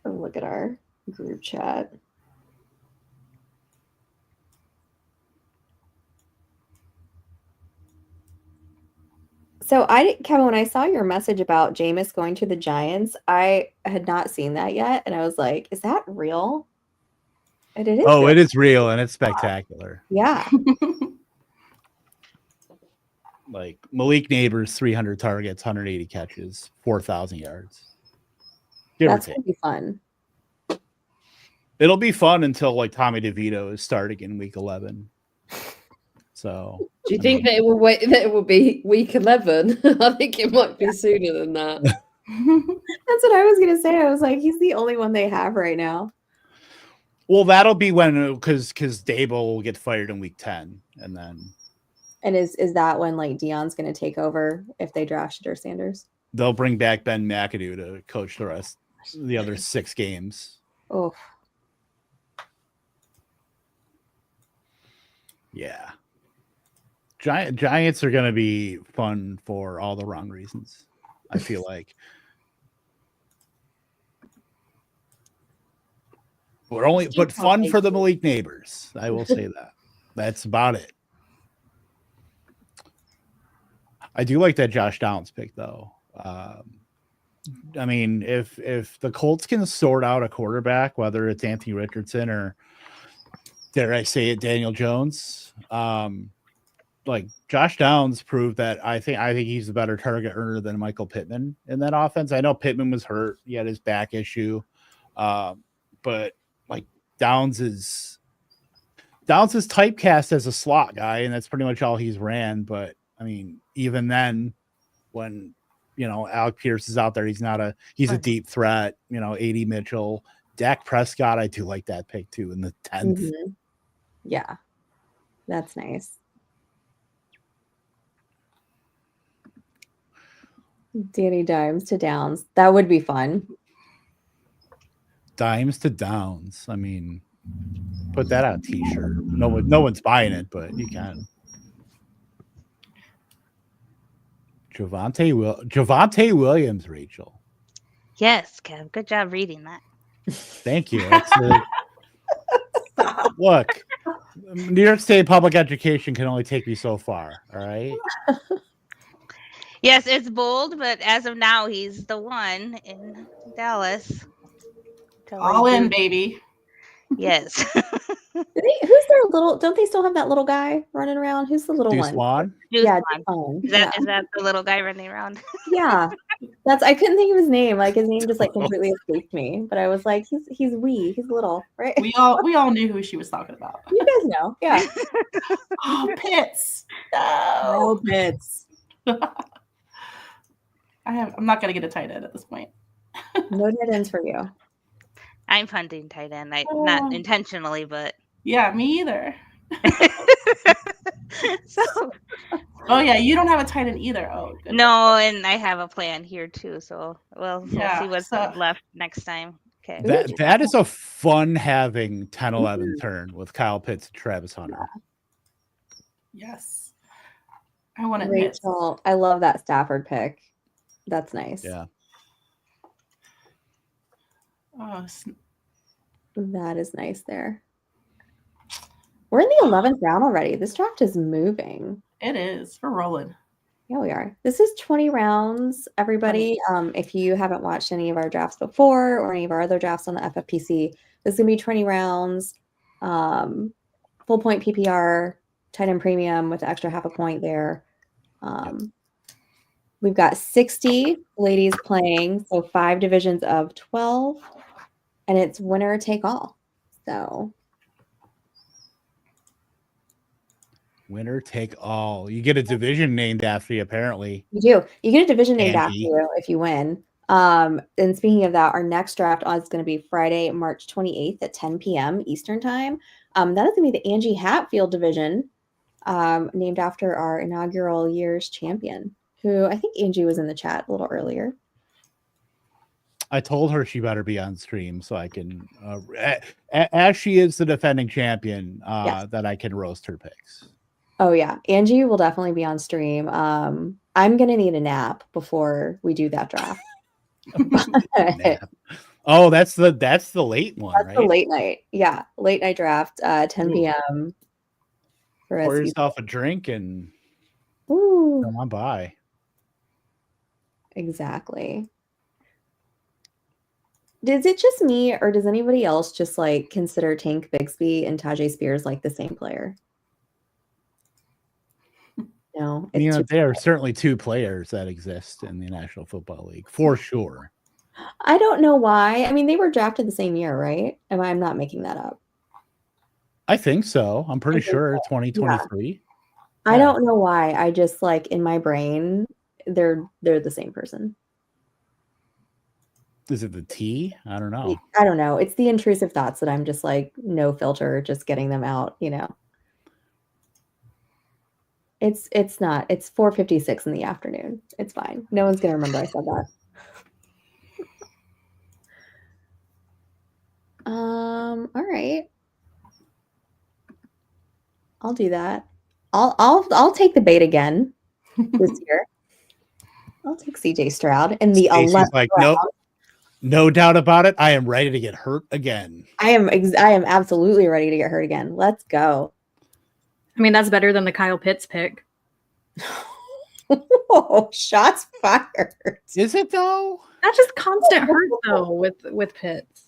Look at our group chat. So Kevin, when I saw your message about Jameis going to the Giants, I had not seen that yet. And I was like, is that real? And it is. Oh, it is real and it's spectacular. Yeah. Like Malik Neighbors, 300 targets, 180 catches, 4,000 yards. That's gonna be fun. It'll be fun until like Tommy DeVito is starting in week 11. So, do you think that it will wait? That it will be week 11? I think it might be sooner than that. That's what I was gonna say. I was like, he's the only one they have right now. Well, that'll be when because Dable will get fired in week 10, and then. And is that when like Dion's gonna take over if they draft Shedeur Sanders? They'll bring back Ben McAdoo to coach the other 6 games. Oh. Yeah. Giants are going to be fun for all the wrong reasons, I feel like. But fun for the Malik Neighbors. I will say that. That's about it. I do like that Josh Downs pick, though. I mean, if the Colts can sort out a quarterback, whether it's Anthony Richardson or, dare I say it, Daniel Jones, like Josh Downs proved that I think he's a better target earner than Michael Pittman in that offense. I know Pittman was hurt; he had his back issue, but like Downs is typecast as a slot guy, and that's pretty much all he's ran. But I mean, even then, when Alec Pierce is out there, he's a deep threat. AD Mitchell, Dak Prescott, I do like that pick too in the 10th. Mm-hmm. Yeah, that's nice. Danny Dimes to Downs. That would be fun. Dimes to Downs. I mean, put that on a t-shirt. No one's buying it, but you can. Javonte Williams, Rachel. Yes, Kev. Good job reading that. Thank you. Look, New York State public education can only take me so far. All right. Yes, it's bold, but as of now, he's the one in Dallas. All in, baby. Yes. Who's their little? Don't they still have that little guy running around? Who's the little Deuce one? Vaughn? Yeah, Is that the little guy running around? Yeah, I couldn't think of his name. Like his name just like completely escaped me. But I was like, he's little, right? We all knew who she was talking about. You guys know, yeah. Oh, Pitts. No Pitts. I'm not gonna get a tight end at this point. No tight ends for you. I'm punting tight end. Not intentionally, but yeah, me either. So, oh yeah, you don't have a tight end either. Oh, goodness. No, and I have a plan here too. So we'll see what's left next time. Okay. That is a fun having 10-11 turn with Kyle Pitts and Travis Hunter. Yes. I want to Rachel, I love that Stafford pick. That's nice. Yeah. Oh, that is nice there. We're in the 11th round already. This draft is moving. It is. We're rolling. Yeah, we are. This is 20 rounds, everybody. If you haven't watched any of our drafts before or any of our other drafts on the FFPC, this is going to be 20 rounds, full point PPR, tight end premium with the extra half a point there. We've got 60 ladies playing, so 5 divisions of 12, and it's winner take all. So winner take all. You get a division named after you, apparently. You do. You get a division named Angie. after you if you win. And speaking of that, our next draft is going to be Friday, March 28th at 10 p.m. Eastern time. That is going to be the Angie Hatfield division, named after our inaugural year's champion, who I think Angie was in the chat a little earlier. I told her she better be on stream so I can, as she is the defending champion, Yes. that I can roast her picks. Oh yeah, Angie will definitely be on stream. I'm gonna need a nap before we do that draft. Oh, that's the late one, That's right? the late night. Yeah, late night draft, 10 p.m. For Pour us. yourself a drink and Ooh, come on by. exactly. Is it just me, or does anybody else just like consider Tank Bigsby and Tajay Spears like the same player? No, You it's know, too there are certainly two players that exist in the National Football League for sure. I don't know why. I mean, they were drafted the same year, right? I'm not making that up. I think so. I'm pretty I think sure so. 2023. I Yeah. don't know why. I just like in my brain, they're the same person. Is it the T? I don't know. I don't know. It's the intrusive thoughts that I'm just like no filter, just getting them out, you know. It's not. It's 4:56 in the afternoon. It's fine. No one's gonna remember I said that. All right. I'll do that. I'll take the bait again this year. I'll take CJ Stroud in the Stacey's 11th like, round. nope, no doubt about it. I am ready to get hurt again. I am absolutely ready to get hurt again. Let's go. I mean, that's better than the Kyle Pitts pick. Oh, shots fired. Is it though? That's just constant hurt though with Pitts.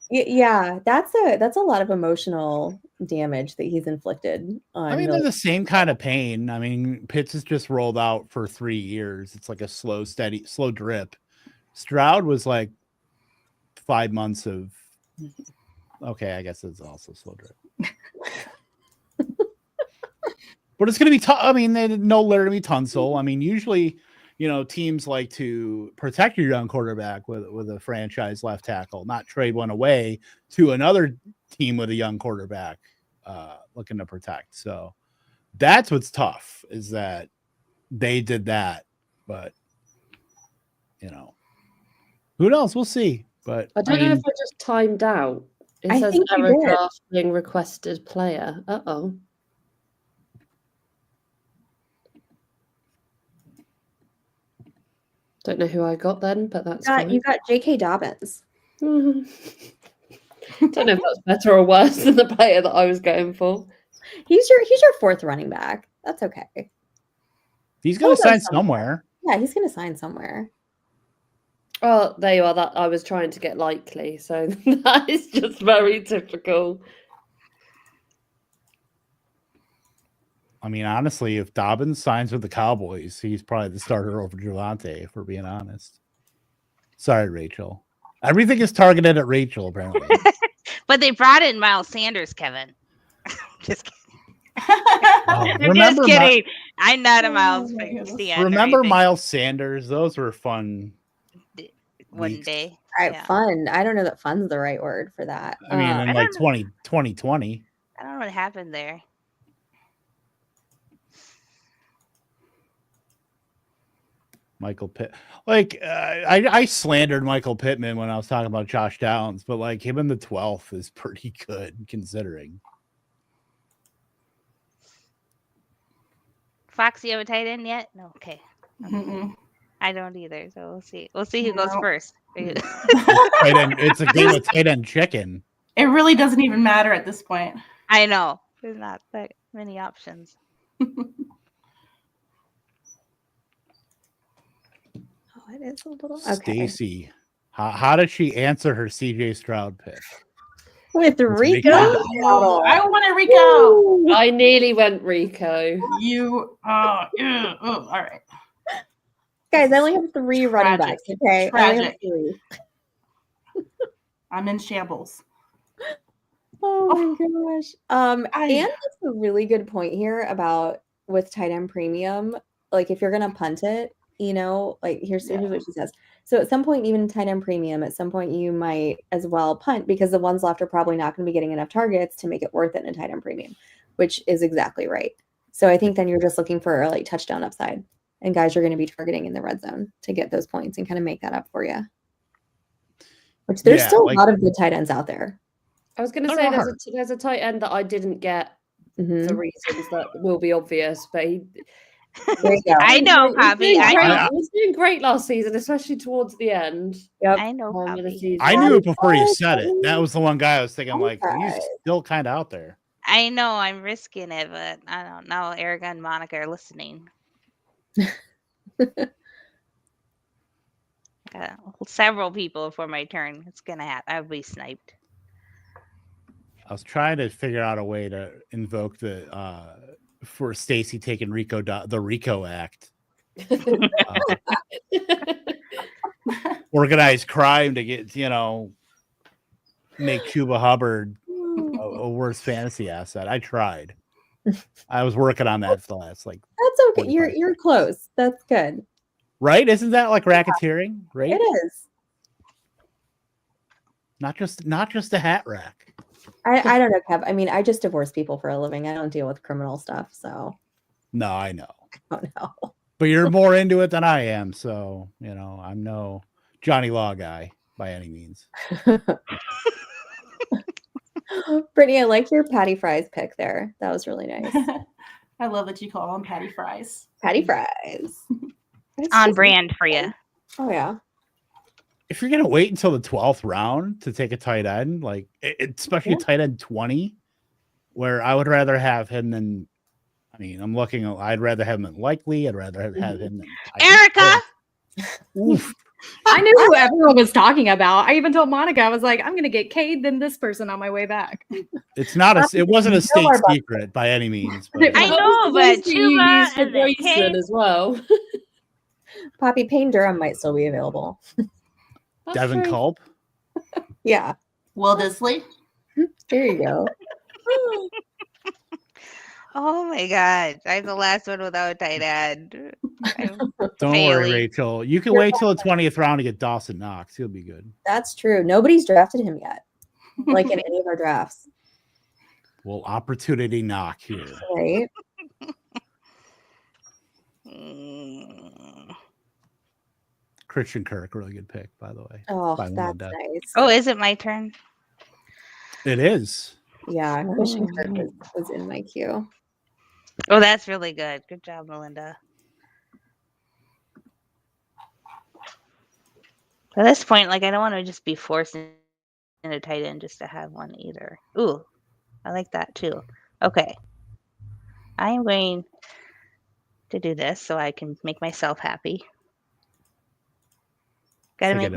Yeah, that's a lot of emotional damage that he's inflicted on. I mean, they're the same kind of pain. I mean, Pitts has just rolled out for 3 years. It's like a slow drip. Stroud was like 5 months of. Okay, I guess it's also slow drip. But it's going to be tough. I mean, they know Laramie Tunsil. I mean, usually, you know, teams like to protect your young quarterback with a franchise left tackle, not trade one away to another team with a young quarterback looking to protect. So that's what's tough is that they did that. But, you know, who knows? We'll see. But I don't know if I just timed out. It I says think you error did. drafting requested player. Uh-oh. Don't know who I got then, but that's fine. You got J.K. Dobbins. Don't know if that's better or worse than the player that I was going for. He's your fourth running back. That's okay. he's going to sign somewhere. Yeah, he's going to sign somewhere. Oh, there you are. That I was trying to get likely, so that is just very typical. I mean, honestly, if Dobbins signs with the Cowboys, he's probably the starter over Javonte, if we're being honest. Sorry, Rachel. Everything is targeted at Rachel, apparently. But they brought in Miles Sanders, Kevin. Just kidding. Remember just kidding. I'm not a Miles fan. Remember Miles Sanders? Those were fun. One weeks. day. All right, Yeah. fun. I don't know that fun's the right word for that. I mean, in like 2020. I don't know what happened there. Michael Pitt, like I slandered Michael Pittman when I was talking about Josh Downs, but like him in the 12th is pretty good considering. Fox, you have a tight end yet? No. Okay. Mm-mm. I don't either. So we'll see. We'll see who goes No. first. It's a game of tight end chicken. It really doesn't even matter at this point. I know. There's not that many options. Oh, it is a little okay. Stacy, how did she answer her CJ Stroud pick? With Rico. Oh, I want Rico. I nearly went Rico. You. Oh, all right. Guys, I only have 3 running backs. Okay, I only have Tragic. 3. I'm in shambles. Oh my gosh. I- Anne makes a really good point here about with tight end premium. Like if you're gonna punt it, you know, like here's what she says. So at some point, even tight end premium, at some point you might as well punt because the ones left are probably not going to be getting enough targets to make it worth it in tight end premium, which is exactly right. So I think then you're just looking for like touchdown upside, and guys are going to be targeting in the red zone to get those points and kind of make that up for you. Which there's still a lot of good tight ends out there. I was going to say there's a tight end that I didn't get for reasons that will be obvious, but there you go. I know, Poppy. He was doing great last season, especially towards the end. Yep. I know, of the Poppy. season. I knew it before you said it. That was the one guy I was thinking, like, he's still kind of out there. I know I'm risking it, but I don't know. Erica and Monica are listening. Several people before my turn. It's gonna happen. I'll be sniped. I was trying to figure out a way to invoke the for Stacy taking the Rico Act. Organized crime to get, make Chuba Hubbard a worse fantasy asset. I tried. I was working on that for the last That's okay. 45 You're seconds. close. That's good. Right? Isn't that like racketeering? Right? It is. Not just a hat rack. I don't know, Kev. I mean, I just divorce people for a living. I don't deal with criminal stuff, so No, I know. I don't know. But you're more into it than I am, so I'm no Johnny Law guy by any means. Brittany, I like your patty fries pick there. That was really nice. I love that you call them patty fries. Patty fries. That's On just- brand for you. Oh yeah. If you're gonna wait until the 12th round to take a tight end, like especially a tight end 20, where I would rather have him than, I'd rather have him than Likely. I'd rather have him than Erica. Oof. I knew who everyone was talking about. I even told Monica, I was like, I'm gonna get Cade than this person on my way back. It's not it wasn't a state our butt. secret by any means. But I know, but Chuba and then Grayson Cade. as well. Poppy Payne Durham might still be available. That's Devin true. Culp. Yeah. Will Disley? There you go. Oh my God. I'm the last one without a tight end. Don't Bailey. worry, Rachel. You can wait till the 20th round to get Dawson Knox. He'll be good. That's true. Nobody's drafted him yet, like in any of our drafts, Well, opportunity knock here. right? Mm. Christian Kirk, really good pick, by the way. Oh, By that's Linda. nice. Oh, is it my turn? It is. Yeah, Christian Kirk was in my queue. Oh, that's really good. Good job, Melinda. At this point, I don't want to just be forcing in a tight end just to have one either. Ooh, I like that too. Okay. I am going to do this so I can make myself happy. Gotta make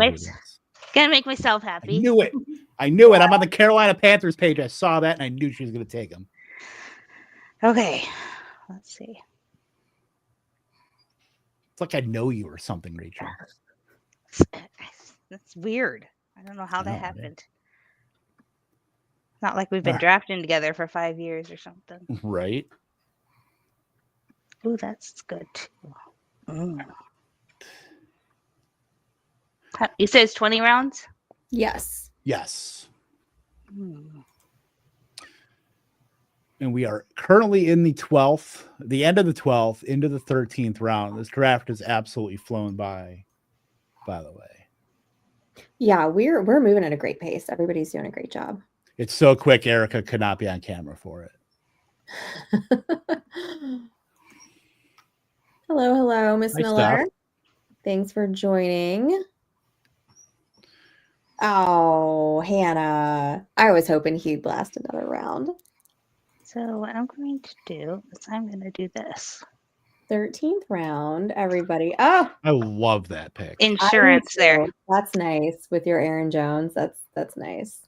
myself I happy. knew it. I'm on the Carolina Panthers page. I saw that and I knew she was going to take him. Okay. Let's see. It's like I know you or something, Rachel. That's weird. I don't know how I that know, right? happened. Not like we've been Alright. drafting together for 5 years or something. Right? Ooh, that's good too. Mm. You said it's 20 rounds? Yes. Yes. Mm. And we are currently in the 12th, the end of the 12th, into the 13th round. This draft has absolutely flown by the way. Yeah, we're moving at a great pace. Everybody's doing a great job. It's so quick, Erica could not be on camera for it. Hello, Miss Hi, Miller. Steph. Thanks for joining. Oh, Hannah. I was hoping he'd last another round. So what I'm going to do is I'm going to do this. 13th round, everybody. Oh, I love that pick. I do Insurance there. too. That's nice with your Aaron Jones. That's nice.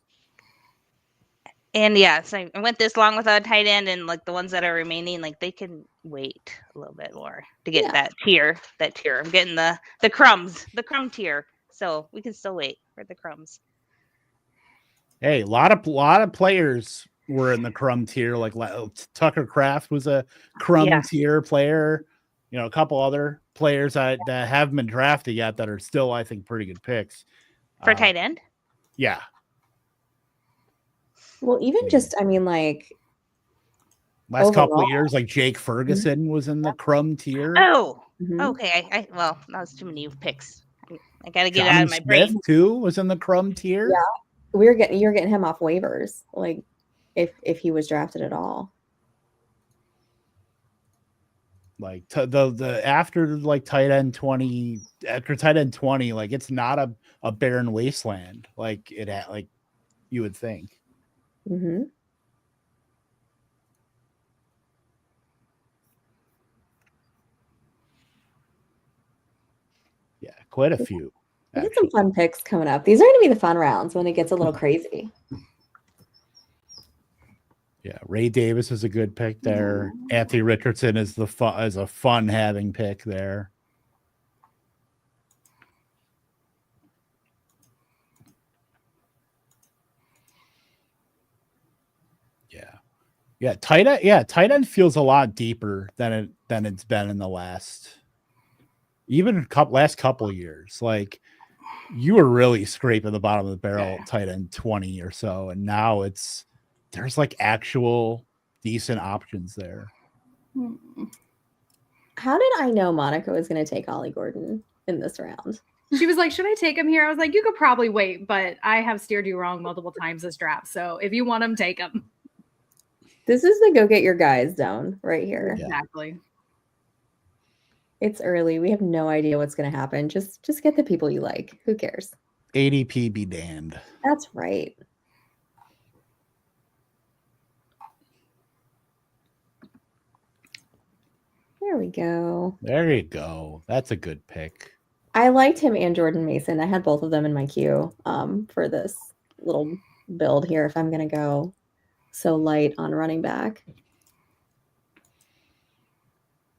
And yes, I went this long without a tight end, and the ones that are remaining, they can wait a little bit more to get Yeah. that tier. I'm getting the crumbs, the crumb tier. So we can still wait for the crumbs. Hey, a lot of players were in the crumb tier. Like Tucker Kraft was a crumb Yeah. tier player. A couple other players that haven't been drafted yet that are still, I think, pretty good picks. For tight end? Yeah. Well, even just, Last couple of Overall. years, like Jake Ferguson was in the crumb tier. Oh, Mhm. okay. Well, that was too many picks. I got to get it Johnny out of my Smith, brain. too, was in the crumb tier. Yeah. You're getting him off waivers, if he was drafted at all. Like the after tight end 20, it's not a barren wasteland like you would think. Mm-hmm. Yeah, quite a few. We got some fun picks coming up. These are going to be the fun rounds when it gets a little crazy. Yeah, Ray Davis is a good pick there. Anthony Richardson is a fun having pick there. Yeah, tight end feels a lot deeper than it's been in the last couple of years. Like you were really scraping the bottom of the barrel at tight end 20 or so, and now there's like actual decent options there. How did I know Monica was going to take Ollie Gordon in this round? She was like, should I take him here? I was like, you could probably wait, but I have steered you wrong multiple times this draft. So if you want him, take him. This is the go get your guys zone right here. Yeah. Exactly. It's early. We have no idea what's going to happen. Just get the people you like. Who cares? ADP be damned. That's right. There we go. There you go. That's a good pick. I liked him and Jordan Mason. I had both of them in my queue for this little build here if I'm going to go so light on running back.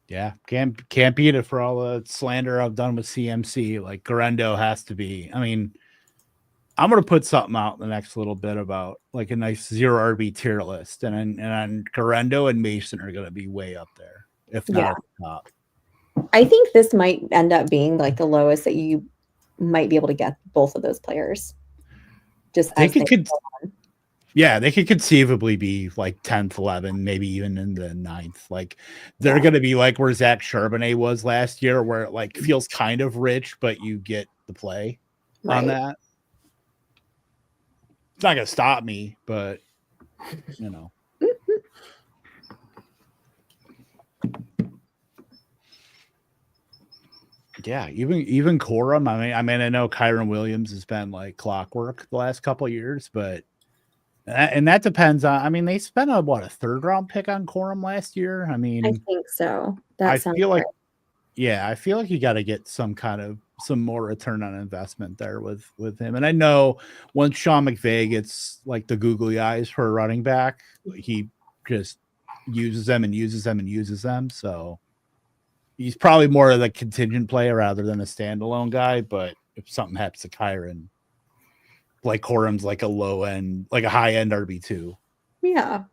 Yeah, can't beat it for all the slander I've done with CMC. Like Garendo has to be. I mean, I'm gonna put something out in the next little bit about like a nice 0 RB tier list, and Garendo and Mason are gonna be way up there, if not at the top. I think this might end up being like the lowest that you might be able to get both of those players. Just I think it could. Yeah, they could conceivably be like 10th, 11th, maybe even in the 9th. Like they're going to be like where Zach Charbonnet was last year, where it like feels kind of rich, but you get the play on that. It's not going to stop me, but you know. Yeah, even Corum. I mean, I know Kyron Williams has been like clockwork the last couple of years, but. And that depends on. I mean, they spent a 3rd round pick on Corum last year. I mean, I think so. I feel like you got to get some more return on investment there with him. And I know once Sean McVay gets like the googly eyes for a running back, he just uses them and uses them and uses them. So he's probably more of the contingent player rather than a standalone guy. But if something happens to Kyron, like Corum's like a low end, like a high end RB2. Yeah.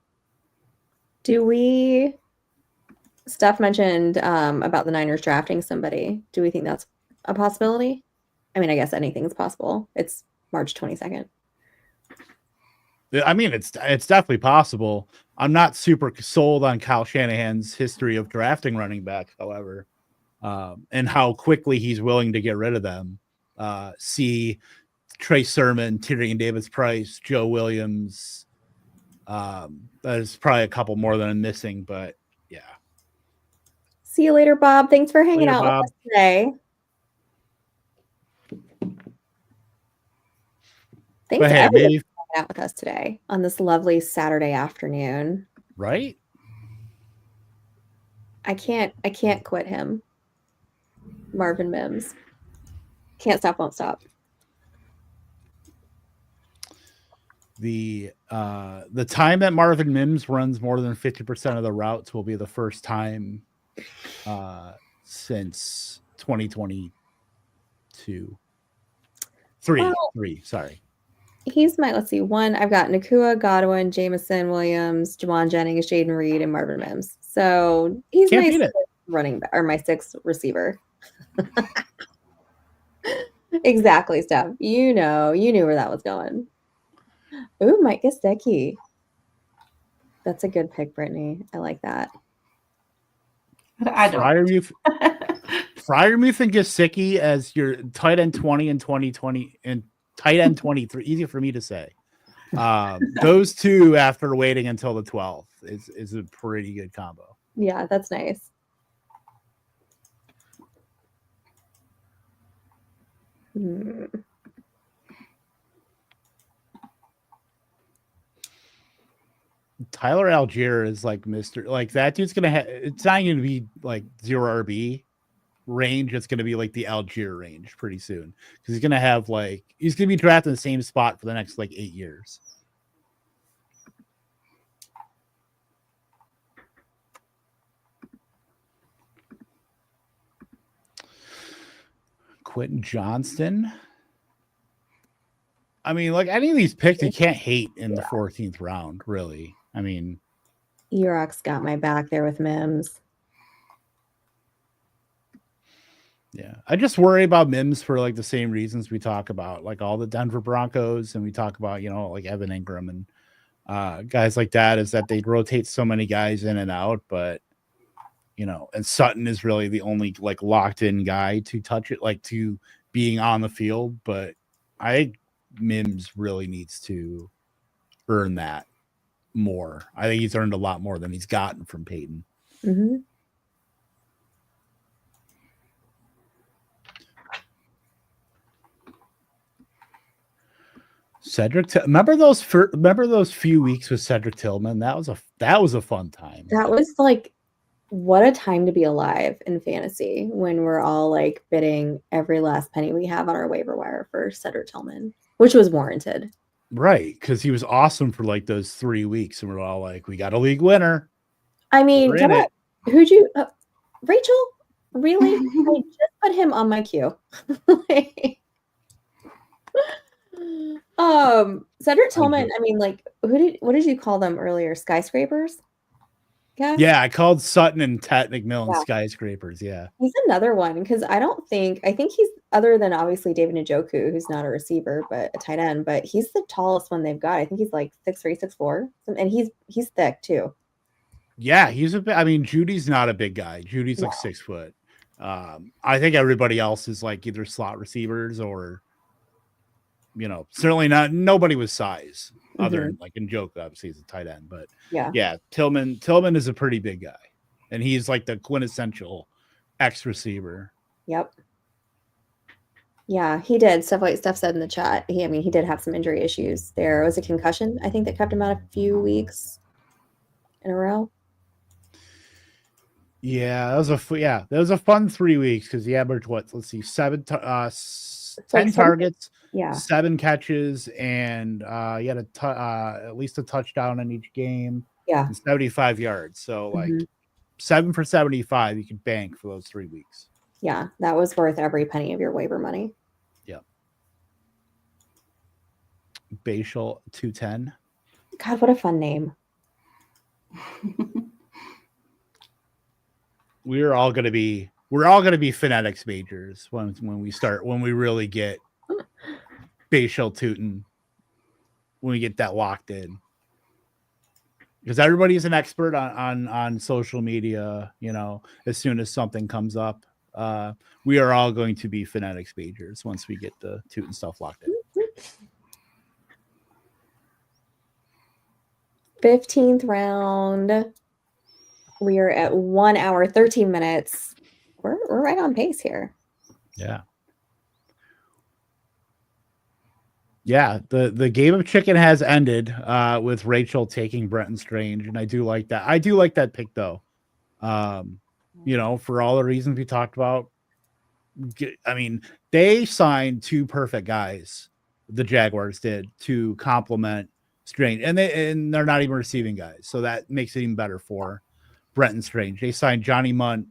Steph mentioned about the Niners drafting somebody. Do we think that's a possibility? I mean, I guess anything's possible. It's March 22nd. I mean, it's definitely possible. I'm not super sold on Kyle Shanahan's history of drafting running back, however, and how quickly he's willing to get rid of them. See Trey Sermon, Tyrion Davis-Price, Joe Williams. There's probably a couple more that I'm missing, but yeah. See you later, Bob. Thanks for hanging out with us today. Thanks to everybody for hanging out with us today on this lovely Saturday afternoon. Right? I can't quit him. Marvin Mims. Can't stop, won't stop. The time that Marvin Mims runs more than 50% of the routes will be the first time since 2022. Three, sorry. He's my, let's see, one. I've got Nakua, Godwin, Jameson, Williams, Jawan Jennings, Jaden Reed, and Marvin Mims. So he's my 6th running back, or my 6th receiver. Exactly, Steph. You knew where that was going. Ooh, Mike Gesicki. That's a good pick, Brittany. I like that. I don't. Freiermuth and Gesicki as your tight end 20 and 2020 and tight end 23. Easy for me to say. Those two after waiting until the 12th is a pretty good combo. Yeah, that's nice. Tyler Algier is like Mr. Like that dude's gonna have. It's not gonna be like 0 RB range. It's gonna be like the Algier range pretty soon because he's gonna be drafted in the same spot for the next like 8 years. Quentin Johnston. I mean, like any of these picks, you can't hate in the 14th round, really. I mean, Urok's got my back there with Mims. yeah. I just worry about Mims for like the same reasons we talk about, like all the Denver Broncos, and we talk about, like Evan Ingram and guys like that, is that they rotate so many guys in and out, but and Sutton is really the only like locked in guy to touch it, like to being on the field. But I think Mims really needs to earn that more. I think he's earned a lot more than he's gotten from Peyton. Mm-hmm. Cedric, remember those few weeks with Cedric Tillman? That was a fun time. That was like, what a time to be alive in fantasy when we're all like bidding every last penny we have on our waiver wire for Cedric Tillman, which was warranted. Right, because he was awesome for like those 3 weeks, and we're all like, we got a league winner. I mean, We're in it. who'd you, Rachel? Really? I just put him on my queue. Cedric Tillman. I mean, like, what did you call them earlier? Skyscrapers? Yeah, I called Sutton and Tat McMillan skyscrapers. Yeah, he's another one because I think he's, other than obviously David Njoku, who's not a receiver but a tight end, but he's the tallest one they've got. I think he's like 6'3", 6'4", and he's thick too. Yeah, he's I mean, Judy's not a big guy. Judy's like 6 foot. I think everybody else is like either slot receivers or, certainly nobody with size. Other than like Njoku, obviously he's a tight end, but yeah, Tillman is a pretty big guy, and he's like the quintessential X receiver. Yep. Yeah, he did. Steph said in the chat. He did have some injury issues. There was a concussion, I think, that kept him out a few weeks in a row. Yeah, that was a fun 3 weeks because he averaged let's see, 10 targets. Yeah, 7 catches, and he had at least a touchdown in each game. Yeah, and 75 yards. So like 7 for 75, you could bank for those 3 weeks. Yeah, that was worth every penny of your waiver money. Yep. Bashal 210. God, what a fun name. We're all gonna be phonetics majors when we really get Bashal Tootin, when we get that locked in, because everybody's an expert on social media. As soon as something comes up, we are all going to be phonetics majors once we get the Tootin stuff locked in. 15th round. We are at 1 hour 13 minutes. We're right on pace here. Yeah. Yeah, the game of chicken has ended with Rachel taking Brenton Strange, and I do like that. I do like that pick though. For all the reasons we talked about. I mean, they signed 2 perfect guys. The Jaguars did, to complement Strange, and they're not even receiving guys, so that makes it even better for Brenton Strange. They signed Johnny Munt,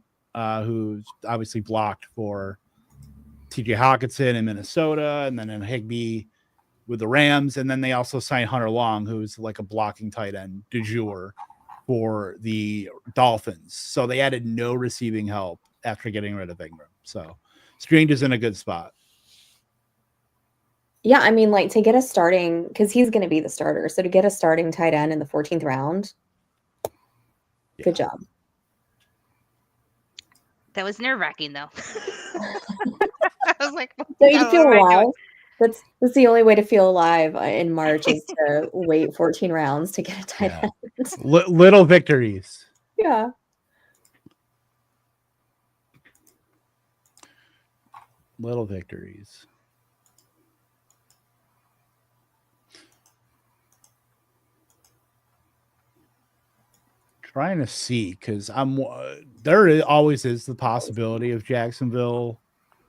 who's obviously blocked for TJ Hawkinson in Minnesota, and then in Higbee with the Rams, and then they also signed Hunter Long, who's like a blocking tight end du jour for the Dolphins. So they added no receiving help after getting rid of Ingram. So Strange is in a good spot. Yeah, I mean, like, to get a starting, because he's going to be the starter, so to get a starting tight end in the 14th round, good job. That was nerve-wracking, though. I was like, so you feel alive. That's the only way to feel alive in March is to wait 14 rounds to get a tight end. Little victories. Yeah. Little victories. Trying to see, because there always is the possibility of Jacksonville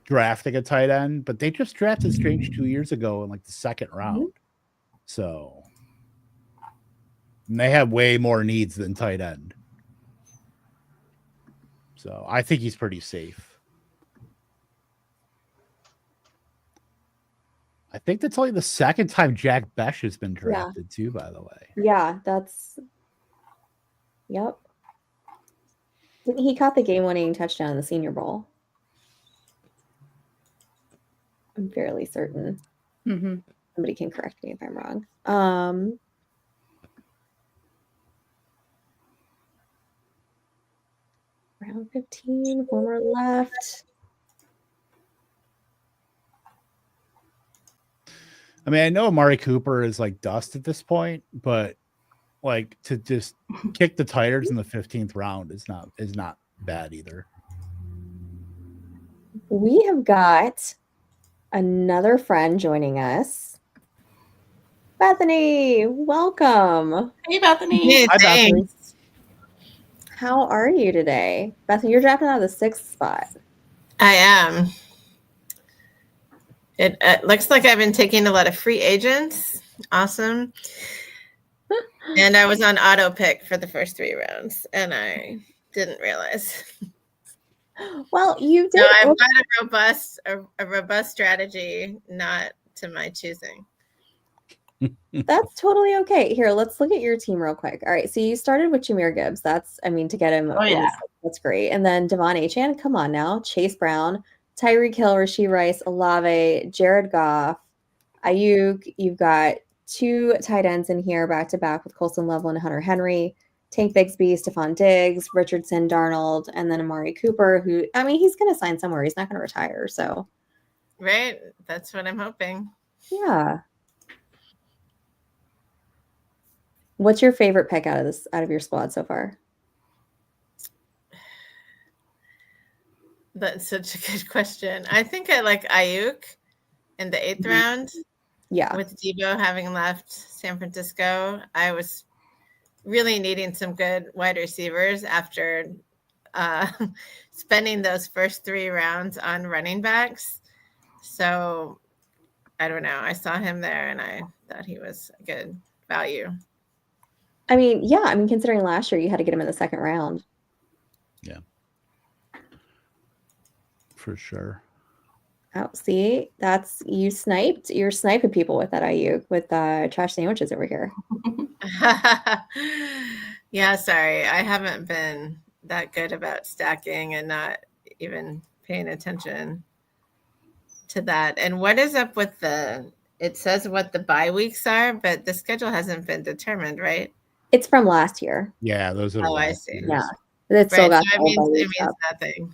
drafting a tight end, but they just drafted Strange 2 years ago in like the 2nd round. So and they have way more needs than tight end. So I think he's pretty safe. think that's only the second time Jack Besh has been drafted too, by the way. Yeah, that's yep. He caught the game-winning touchdown in the Senior Bowl. I'm fairly certain. Mm-hmm. Somebody can correct me if I'm wrong. Round 15, one more left. I mean, I know Amari Cooper is like dust at this point, but like to just kick the Tigers in the 15th round is not bad either. We have got another friend joining us. Bethany, welcome. Hey, Bethany. Hey, Hi, Bethany. thanks. How are you today? Bethany, you're drafting out of the 6th spot. I am. It looks like I've been taking a lot of free agents. Awesome. And I was on auto pick for the first 3 rounds, and I didn't realize. Well, you did. No, I've got a robust strategy, not to my choosing. That's totally okay. Here, let's look at your team real quick. All right, so you started with Jameer Gibbs. To get him. Oh, yeah. That's great. And then Devon Achane, come on now. Chase Brown, Tyreek Hill, Rashee Rice, Olave, Jared Goff, Ayuk. You've got 2 tight ends in here back-to-back with Colson Loveland and Hunter Henry, Tank Bigsby, Stephon Diggs, Richardson, Darnold, and then Amari Cooper, who, I mean, he's going to sign somewhere. He's not going to retire, so. Right? That's what I'm hoping. Yeah. What's your favorite pick out of your squad so far? That's such a good question. I think I like Ayuk in the 8th round. Yeah. With Debo having left San Francisco, I was really needing some good wide receivers after spending those first 3 rounds on running backs. So I don't know. I saw him there and I thought he was a good value. I mean, yeah. I mean, considering last year you had to get him in the 2nd round. Yeah. For sure. Oh, see, that's you're sniping people with that Ayuk with trash sandwiches over here. Yeah, sorry. I haven't been that good about stacking and not even paying attention to that. And what is up with it says what the bye weeks are, but the schedule hasn't been determined, right? It's from last year. Yeah, those are. I see. Yeah, it's still got. So it means nothing.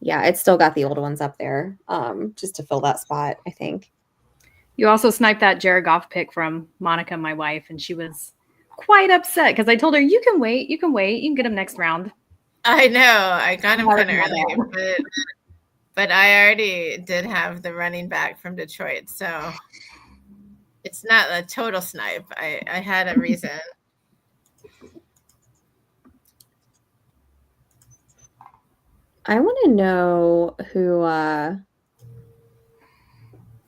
Yeah, it's still got the old ones up there, just to fill that spot, I think. You also sniped that Jared Goff pick from Monica, my wife, and she was quite upset because I told her, you can wait, you can get him next round. I know. I got him kind of early, but I already did have the running back from Detroit, so it's not a total snipe. I had a reason. I want to know who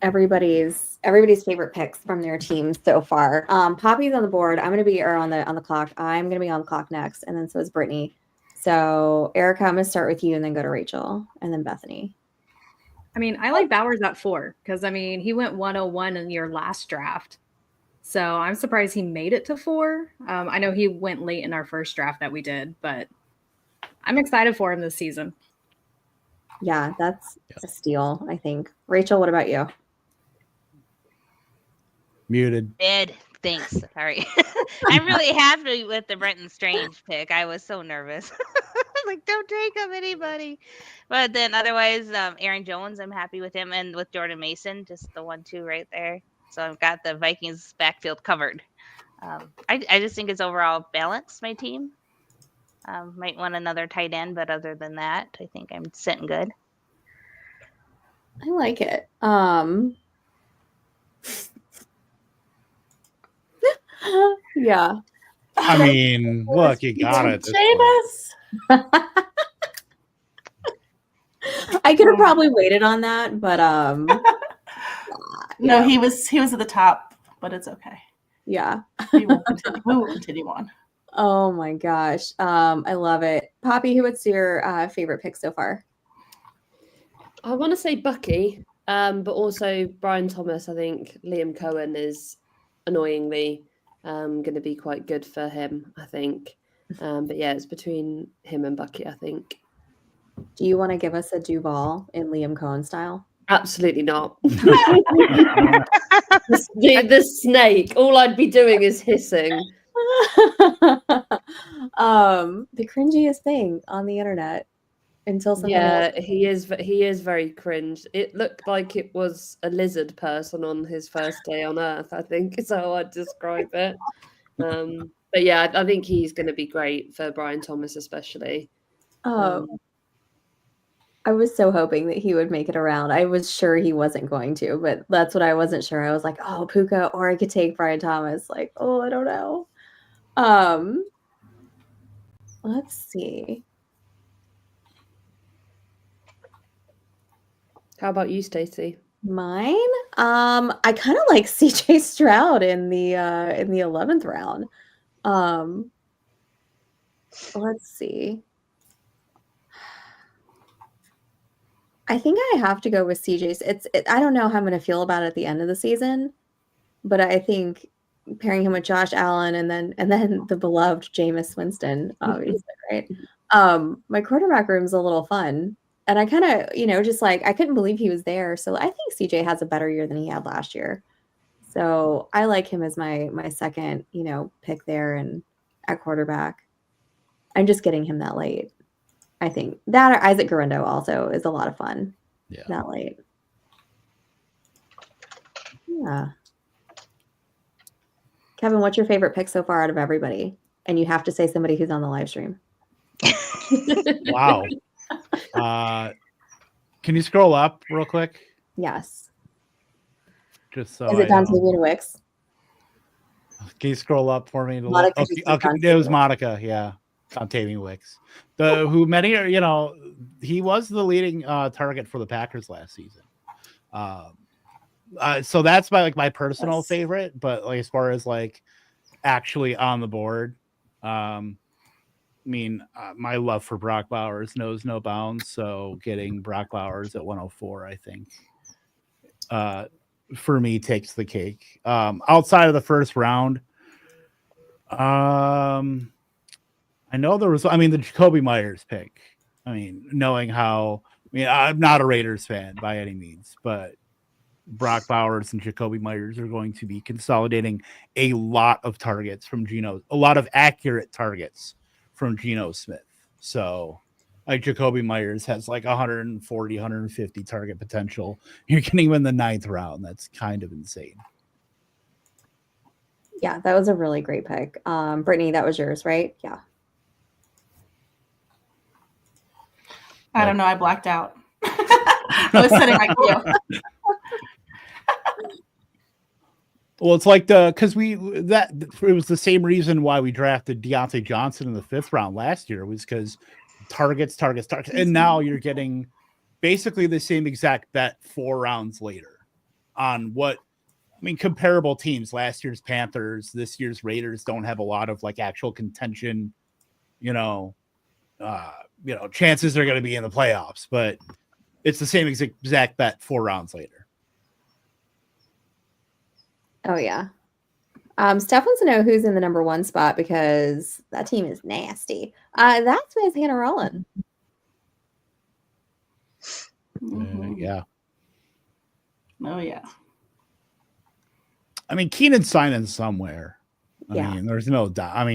everybody's favorite picks from their team so far. Poppy's on the board. I'm gonna be on the clock. I'm gonna be on the clock next, and then so is Brittany. So Erica, I'm gonna start with you, and then go to Rachel, and then Bethany. I mean, I like Bowers at 4 because I mean he went 101 in your last draft, so I'm surprised he made it to 4. I know he went late in our first draft that we did, but I'm excited for him this season. Yeah, that's a steal, I think. Rachel, what about you? Muted. Bid. Thanks. Sorry. I'm really happy with the Brenton Strange pick. I was so nervous. Like, don't take him, anybody. But then otherwise, Aaron Jones, I'm happy with him. And with Jordan Mason, just the 1-2 right there. So I've got the Vikings backfield covered. I just think it's overall balanced, my team. Might want another tight end, but other than that, I think I'm sitting good. I like it. Yeah. I mean, look, you got it. I could have probably waited on that, but No, he was at the top, but it's okay. Yeah. We will continue on. Oh my gosh. I love it. Poppy, what's your favorite pick so far? I want to say Bucky. But also Brian Thomas, I think Liam Cohen is annoyingly going to be quite good for him, I think. But yeah, it's between him and Bucky, I think. Do you want to give us a Duval in Liam Cohen style? Absolutely not. the snake. All I'd be doing is hissing. The cringiest thing on the internet until something else. He is very cringe. It looked like it was a lizard person on his first day on Earth, I think is how I'd describe it. But yeah, I think he's going to be great for Brian Thomas especially. I was so hoping that he would make it around. I was sure he wasn't going to, but that's what I wasn't sure. I was like, oh, Puka, or I could take Brian Thomas. Like, oh, I don't know. Let's see. How about you, Stacey? Mine? I kind of like CJ Stroud in the 11th round. Let's see. I think I have to go with CJ's. I don't know how I'm going to feel about it at the end of the season, but I think pairing him with Josh Allen and then the beloved Jameis Winston, obviously, right? My quarterback room's a little fun. And I kind of, just like, I couldn't believe he was there. So I think CJ has a better year than he had last year. So I like him as my second, pick there and at quarterback. I'm just getting him that late. I think that or Isaac Guerrero also is a lot of fun. Yeah. That late. Yeah. Kevin, what's your favorite pick so far out of everybody? And you have to say somebody who's on the live stream. Wow. Can you scroll up real quick? Yes. Just so Is it Dontavian Wicks? Can you scroll up for me? It was Monica, yeah. Dontavian Wicks. He was the leading target for the Packers last season. So that's my personal favorite, but as far as actually on the board, my love for Brock Bowers knows no bounds. So getting Brock Bowers at 104, I think, for me takes the cake. Outside of the first round, I know there was, the Jacoby Myers pick. Knowing how, I'm not a Raiders fan by any means, but Brock Bowers and Jacoby Myers are going to be consolidating a lot of targets from a lot of accurate targets from Geno Smith. So Jacoby Myers has 140, 150 target potential. You're getting him in the 9th round. That's kind of insane. Yeah, that was a really great pick. Brittany, that was yours, right? Yeah. I don't know. I blacked out. I was setting my cue. Well, it's because it was the same reason why we drafted Deontay Johnson in the 5th round last year, was because targets. And now you're getting basically the same exact bet 4 rounds later on comparable teams. Last year's Panthers, this year's Raiders don't have a lot of actual contention, chances they're going to be in the playoffs, but it's the same exact bet 4 rounds later. Oh, yeah. Steph wants to know who's in the number 1 spot because that team is nasty. That's with Hannah Rollin. Yeah. Oh, yeah. Keenan Simon somewhere. There's no doubt.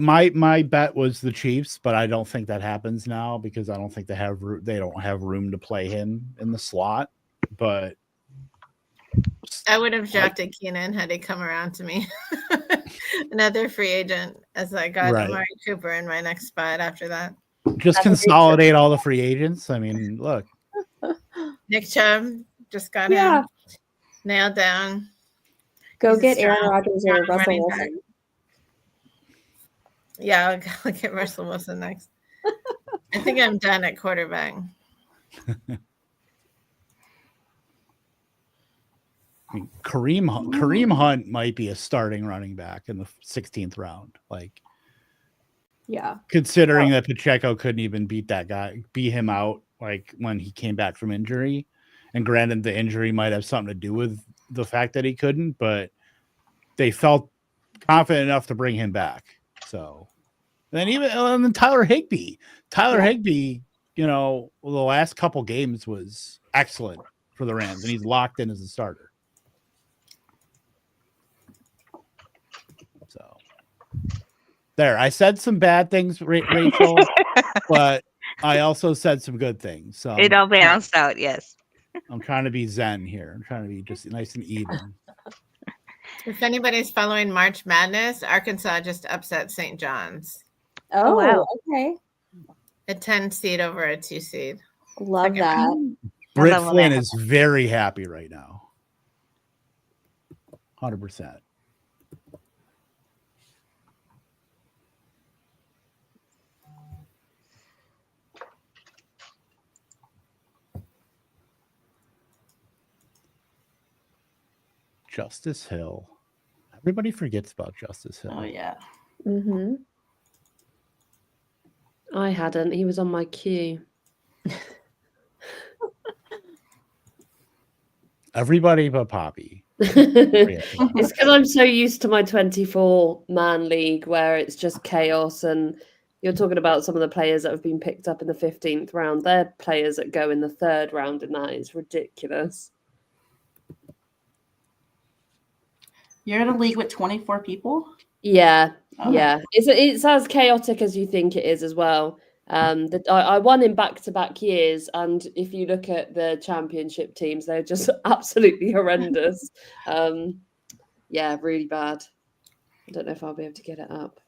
My bet was the Chiefs, but I don't think that happens now because I don't think they don't have room to play him in the slot. But I would have drafted Keenan had he come around to me. Another free agent, as I got Amari Cooper in my next spot after that. Just consolidate all the free agents. Look. Nick Chubb just got him nailed down. Go get Aaron Rodgers or Russell Wilson. Yeah, I'll get Russell Wilson next. I think I'm done at quarterback. Kareem Hunt might be a starting running back in the 16th round. Yeah. Considering that Pacheco couldn't even beat him out like when he came back from injury. And granted, the injury might have something to do with the fact that he couldn't, but they felt confident enough to bring him back. So then and then Tyler Higbee, you know, the last couple games was excellent for the Rams, and he's locked in as a starter. So there, I said some bad things, Rachel, but I also said some good things. So It all balanced out, yes. I'm trying to be zen here. I'm trying to be just nice and even. If anybody's following March Madness, Arkansas just upset St. John's. Oh, wow. okay. A 10 seed over a 2 seed. Love that. Britt love when Flynn that is very happy right now. 100%. Justice Hill. Everybody forgets about Justice Hill. Oh yeah. Mm-hmm. I hadn't. He was on my queue. Everybody but Poppy. It's because I'm so used to my 24-man league where it's just chaos, and you're talking about some of the players that have been picked up in the 15th round. They're players that go in the 3rd round, and that is ridiculous. You're in a league with 24 people? Yeah, Oh. yeah. It's as chaotic as you think it is as well. I won in back-to-back years, and if you look at the championship teams, they're just absolutely horrendous. Yeah, really bad. I don't know if I'll be able to get it up.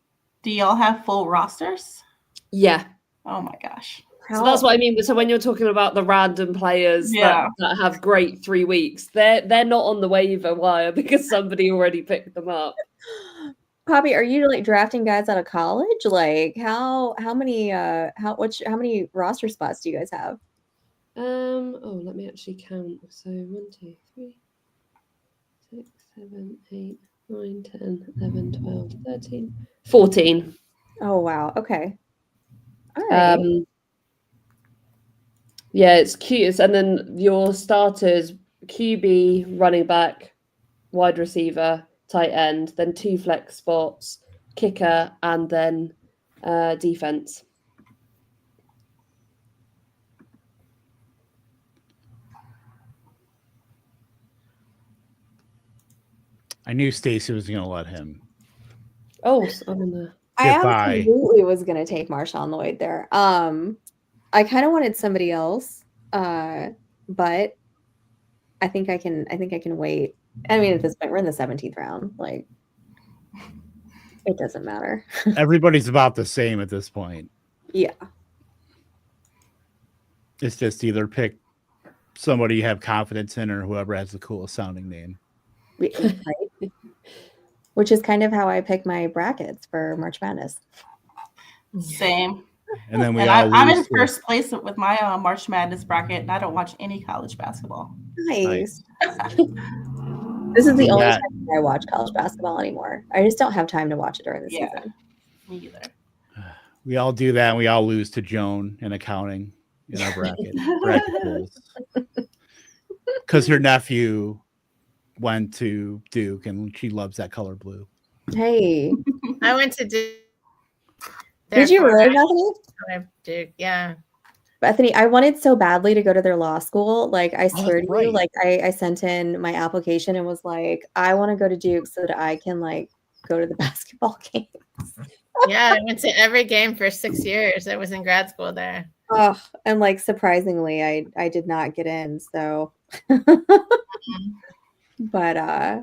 Do y'all have full rosters? Yeah. Oh my gosh. So that's what I mean. So when you're talking about the random players that have great 3 weeks, they're not on the waiver wire because somebody already picked them up. Poppy, are you like drafting guys out of college? Like how many roster spots do you guys have? Let me actually count. So 1, 2, 3, 6, 7, 8, 9, 10, 11, 12, 13, 14. Oh wow. Okay. All right. Yeah, it's cute. And then your starters: QB, running back, wide receiver, tight end, then 2 flex spots, kicker, and then defense. I knew Stacy was going to let him. Oh, I'm in there. I Goodbye. absolutely was going to take Marshawn Lloyd there. I kind of wanted somebody else, but I think I can wait. I mean, at this point, we're in the 17th round. Like, it doesn't matter. Everybody's about the same at this point. Yeah. It's just either pick somebody you have confidence in or whoever has the coolest sounding name. Right? Which is kind of how I pick my brackets for March Madness. Same. And then I'm in first place with my March Madness bracket, and I don't watch any college basketball. Nice. This is the only time I watch college basketball anymore. I just don't have time to watch it during the season. Me either. We all do that, and we all lose to Joan in accounting in our bracket pools. Because her nephew went to Duke, and she loves that color blue. Hey. I went to Duke. Did you really, Bethany? Duke, yeah. Bethany, I wanted so badly to go to their law school. Like, I swear to you, right. like, I sent in my application and was like, I want to go to Duke so that I can, like, go to the basketball games. Yeah, I went to every game for 6 years. I was in grad school there. Oh, and, like, surprisingly, I did not get in, so. But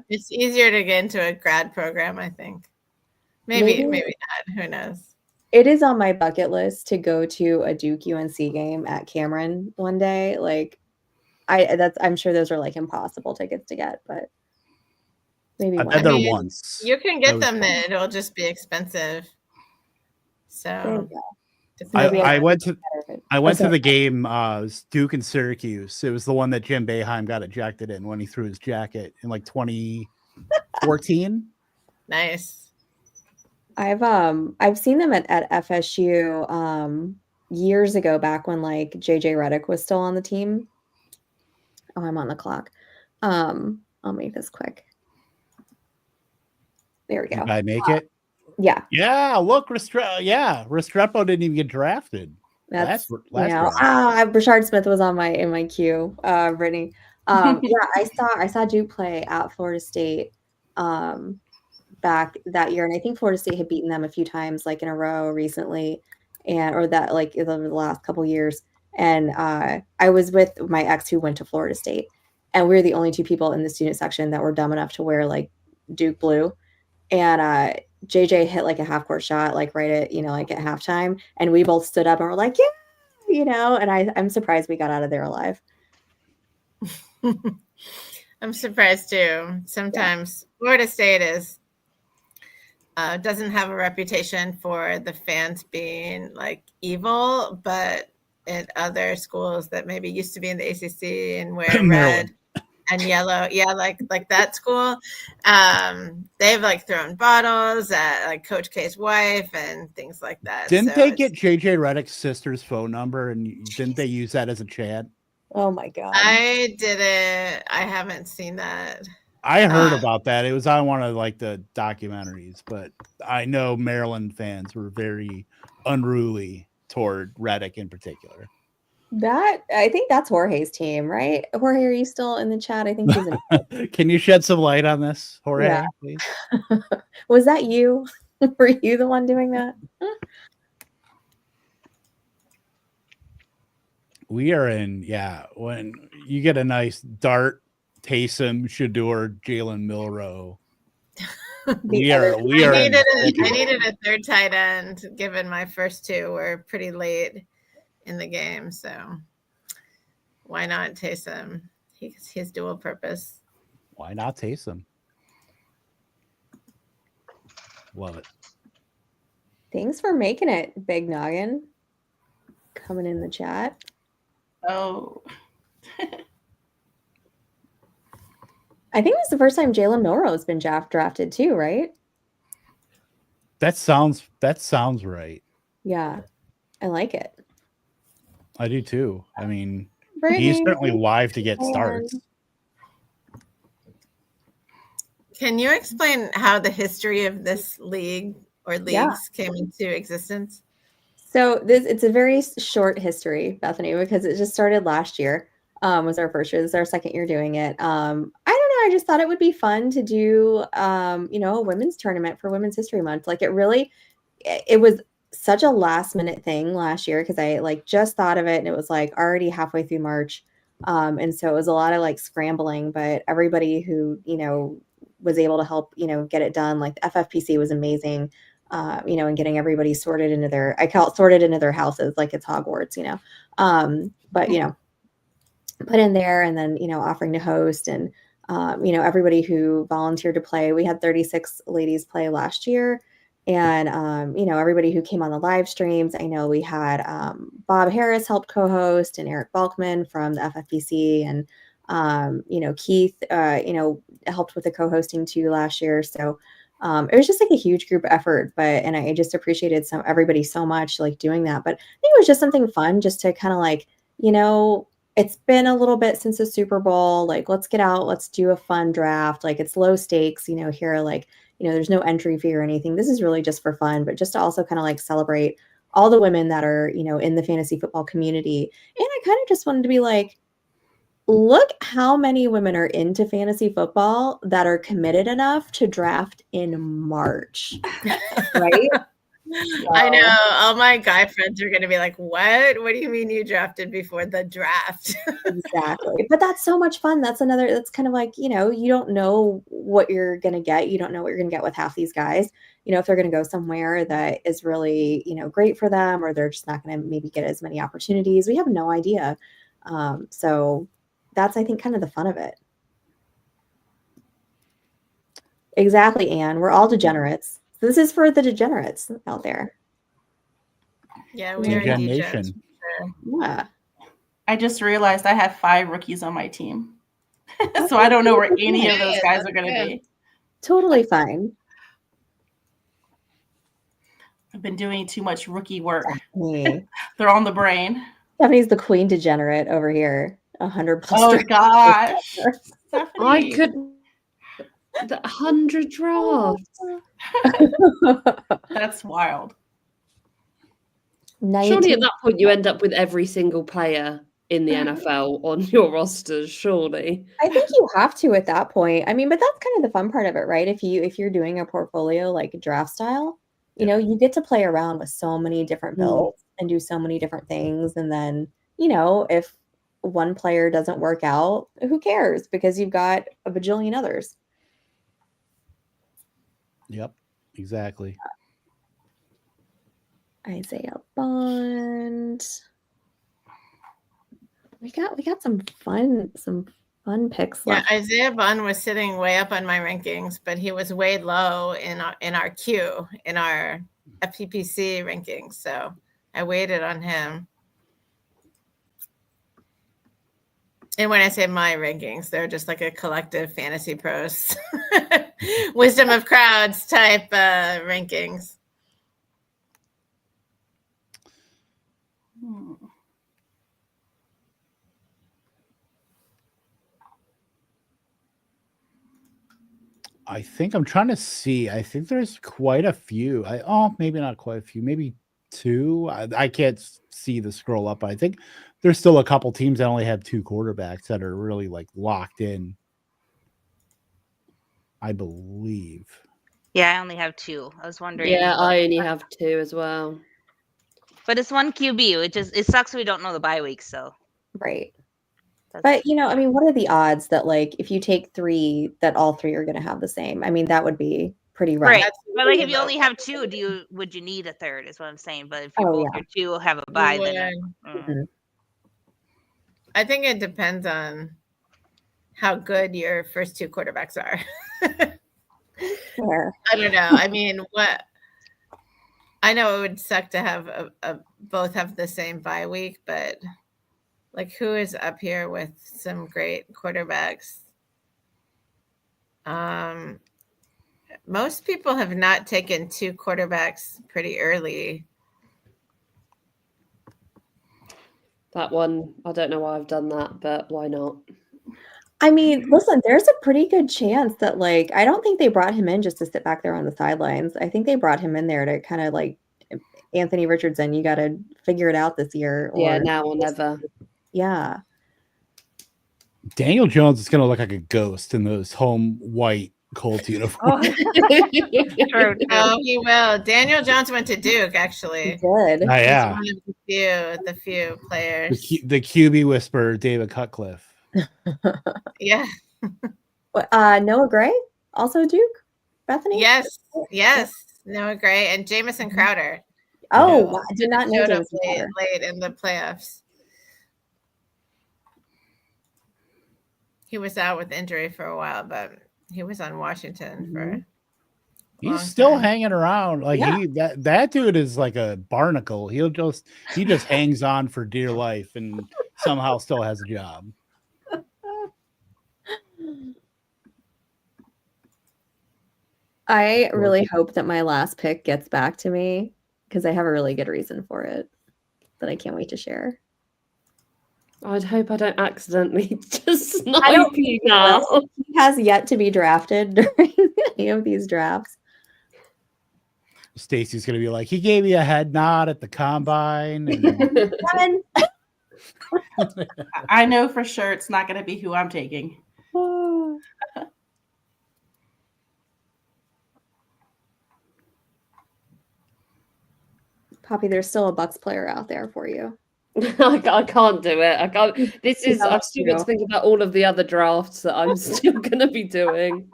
it's easier to get into a grad program, I think. Maybe not. Who knows? It is on my bucket list to go to a Duke UNC game at Cameron one day. Like, I'm sure those are like impossible tickets to get, but maybe I've one. been there once. You can get them, then it'll just be expensive. So I went to the game. It was Duke and Syracuse. It was the one that Jim Boeheim got ejected in when he threw his jacket in like 2014. Nice. I've seen them at FSU. years ago, back when like JJ Redick was still on the team. Oh, I'm on the clock. I'll make this quick. There we go. Did I make it? Yeah. Yeah, look, Restrepo didn't even get drafted. That's last draft. Brashard Smith was on in my queue, Brittany. Yeah, I saw Duke play at Florida State back that year, and I think Florida State had beaten them a few times like in a row recently, or that like over the last couple years. And I was with my ex who went to Florida State, and we were the only two people in the student section that were dumb enough to wear like Duke blue. And JJ hit like a half court shot, like right at, like at halftime. And we both stood up and were like, yeah, and I'm surprised we got out of there alive. I'm surprised too. Sometimes Florida State doesn't have a reputation for the fans being like evil, but at other schools that maybe used to be in the ACC and wear red and yellow, like that school, they've like thrown bottles at like Coach K's wife and things like that. Didn't they get JJ Redick's sister's phone number, and didn't they use that as a chat? Oh my god! I didn't. I haven't seen that. I heard about that. It was on one of like the documentaries, but I know Maryland fans were very unruly toward Redick in particular. I think that's Jorge's team, right? Jorge, are you still in the chat? I think he's in. Can you shed some light on this, Jorge, please? Was that you? Were you the one doing that? We are in, when you get a nice Dart, Taysom, Shador, Jalen Milroe. we are. I needed a third tight end, given my first two were pretty late in the game, so why not Taysom? He's dual purpose. Why not Taysom? Love it. Thanks for making it, Big Noggin. Coming in the chat. Oh. I think it's the first time Jalen Milroe has been drafted too, right? That sounds right. Yeah, I like it. I do too. I mean, Brittany, he's certainly live to get starts. Can you explain how the history of this league or leagues came into existence? So it's a very short history, Bethany, because it just started last year. Was our first year. This is our second year doing it. I don't know. I just thought it would be fun to do, a women's tournament for Women's History Month. Like it was such a last minute thing last year because I like just thought of it and it was like already halfway through March. And so it was a lot of like scrambling, but everybody who, was able to help, get it done. Like the FFPC was amazing, and getting everybody sorted into their houses like it's Hogwarts, but, put in there and then, offering to host and, everybody who volunteered to play. We had 36 ladies play last year. And, everybody who came on the live streams, I know we had Bob Harris helped co-host and Eric Balkman from the FFPC and, Keith, helped with the co-hosting too last year. So it was just like a huge group effort, and I just appreciated everybody so much like doing that. But I think it was just something fun just to kind of like, it's been a little bit since the Super Bowl. Like, let's get out, let's do a fun draft. Like it's low stakes, here, like, there's no entry fee or anything. This is really just for fun, but just to also kind of like celebrate all the women that are, in the fantasy football community. And I kind of just wanted to be like, look how many women are into fantasy football that are committed enough to draft in March, right? I know all my guy friends are going to be like, what do you mean you drafted before the draft? Exactly. But that's so much fun. That's kind of like, you don't know what you're going to get. You don't know what you're going to get with half these guys, if they're going to go somewhere that is really, great for them, or they're just not going to maybe get as many opportunities. We have no idea. So that's, I think, kind of the fun of it. Exactly, Anne. We're all degenerates. This is for the degenerates out there. Yeah, we are degenerates. Yeah. I just realized I have 5 rookies on my team. So I don't know where any of those guys are going to be. Totally fine. I've been doing too much rookie work. They're on the brain. Stephanie's the queen degenerate over here. 100 plus. Oh drafts. gosh. I Stephanie. could. The 100 drafts. That's wild. Surely at that point you end up with every single player in the NFL on your rosters, surely. I think you have to at that point. I mean, but that's kind of the fun part of it, right? If you're doing a portfolio like draft style, you know, you get to play around with so many different builds and do so many different things. And then, you know, if one player doesn't work out, who cares? Because you've got a bajillion others. Yep, exactly. Isaiah Bond. We got some fun picks Yeah, left. Isaiah Bond was sitting way up on my rankings, but he was way low in our queue, in our FPPC rankings. So I waited on him. And when I say my rankings, they're just like a collective Fantasy Pros wisdom of crowds type rankings. I think I'm trying to see. I think there's quite a few. Maybe not quite a few, maybe two. I can't see the scroll up. But I think there's still a couple teams that only have two quarterbacks that are really like locked in. I believe. Yeah, I only have two. I was wondering. Yeah, I only have two as well. But it's one QB, which is, it sucks we don't know the bye week, so. Right. But, you know, I mean, what are the odds that, like, if you take three, that all three are going to have the same? I mean, that would be pretty rough. Right. But, like, if you only have two, would you need a third, is what I'm saying. But if you both your two have a bye, then. I think it depends on how good your first two quarterbacks are. Sure. I don't know. I mean, I know it would suck to have both have the same bye week, but like, who is up here with some great quarterbacks? Most people have not taken two quarterbacks pretty early. That one, I don't know why I've done that, but why not? I mean, listen, there's a pretty good chance that, like, I don't think they brought him in just to sit back there on the sidelines. I think they brought him in there to kind of like, Anthony Richardson, you got to figure it out this year. Yeah, now or never. Yeah. Daniel Jones is going to look like a ghost in those home white Colts uniforms. Oh, he will. Daniel Jones went to Duke, actually. He did. Oh, yeah. He's one of the few players. The QB whisperer, David Cutcliffe. Yeah. Noah Gray, also Duke. Bethany. Yes. Noah Gray and Jamison Crowder. Oh, wow. I did not know Showed up Jamison Crowder. late in the playoffs. He was out with injury for a while, but he was on Washington for. He's still hanging around. Like that dude is like a barnacle. He just hangs on for dear life and somehow still has a job. I really hope that my last pick gets back to me because I have a really good reason for it that I can't wait to share. I'd hope I don't accidentally just snipe you now. He has yet to be drafted during any of these drafts. Stacy's gonna be like, he gave me a head nod at the combine. And... I know for sure it's not going to be who I'm taking. Poppy, there's still a Bucks player out there for you. I can't do it. I can't. I've still got to think about all of the other drafts that I'm still going to be doing.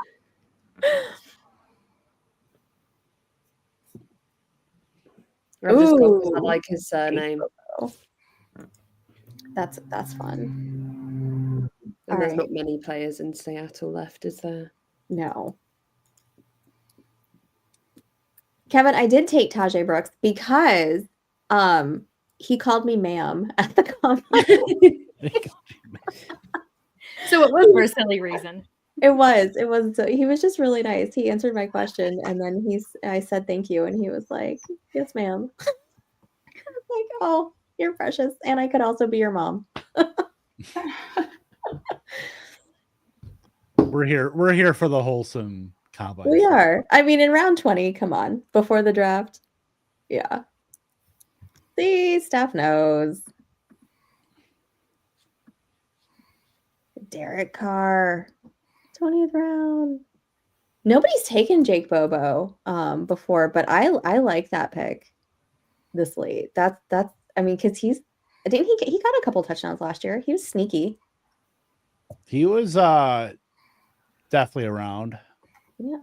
I've just got to like his surname. That's fun. And there's not many players in Seattle left, is there? No. Kevin, I did take Tajay Brooks because he called me ma'am at the combine. So it was for a silly reason. It was. He was just really nice. He answered my question, and then I said thank you, and he was like, "Yes, ma'am." I was like, "Oh, You're precious. And I could also be your mom. We're here for the wholesome combine. We are. I mean, in round 20, come on. Before the draft. Yeah. See, Steph knows. Derek Carr. 20th round. Nobody's taken Jake Bobo before, but I like that pick this late. That's I mean, because he got a couple touchdowns last year. He was sneaky. He was definitely around. Yeah.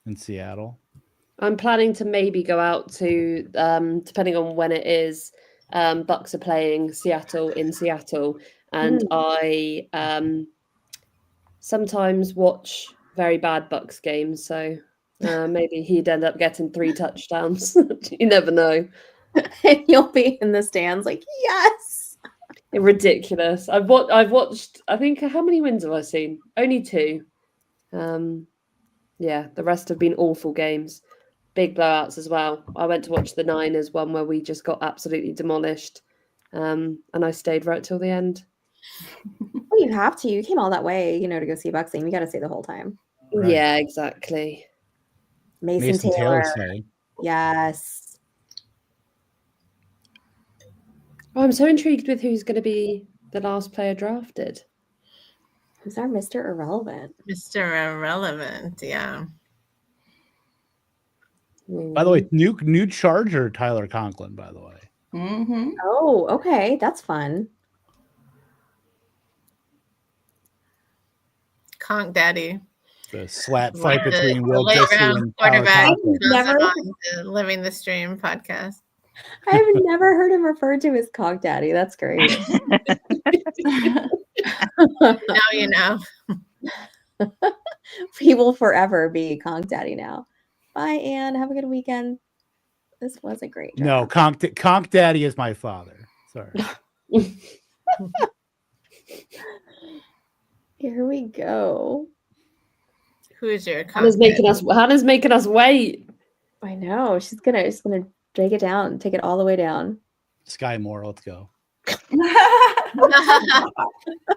in Seattle. I'm planning to maybe go out to, depending on when it is, Bucks are playing Seattle in Seattle, and I sometimes watch very bad Bucks games, so maybe he'd end up getting 3 touchdowns. You never know. And you'll be in the stands like, yes. Ridiculous. I've watched, I think, how many wins have I seen? Only 2. Yeah, the rest have been awful games. Big blowouts as well. I went to watch the Niners one where we just got absolutely demolished. And I stayed right till the end. Well, you have to. You came all that way, to go see Bucks game. You got to stay the whole time. Right. Yeah, exactly. Mason Taylor. saying. Yes. Oh, I'm so intrigued with who's going to be the last player drafted. Who's our Mr. Irrelevant? Mr. Irrelevant, yeah. By the way, new Charger Tyler Conklin, by the way. Mm-hmm. Oh, okay. That's fun. Conk Daddy. The slap fight between the Will late Dissy round and Tyler quarterback Conklin. goes Never- on the Living the Stream podcast. I've never heard him referred to as Conk Daddy. That's great. Now you know. He will forever be Conk Daddy now. Bye, Anne. Have a good weekend. This was a great No, draft. Conk Daddy is my father. Sorry. Here we go. Who's your Hannah's making us wait. I know. She's gonna take it down, take it all the way down. Sky Moore, let's go.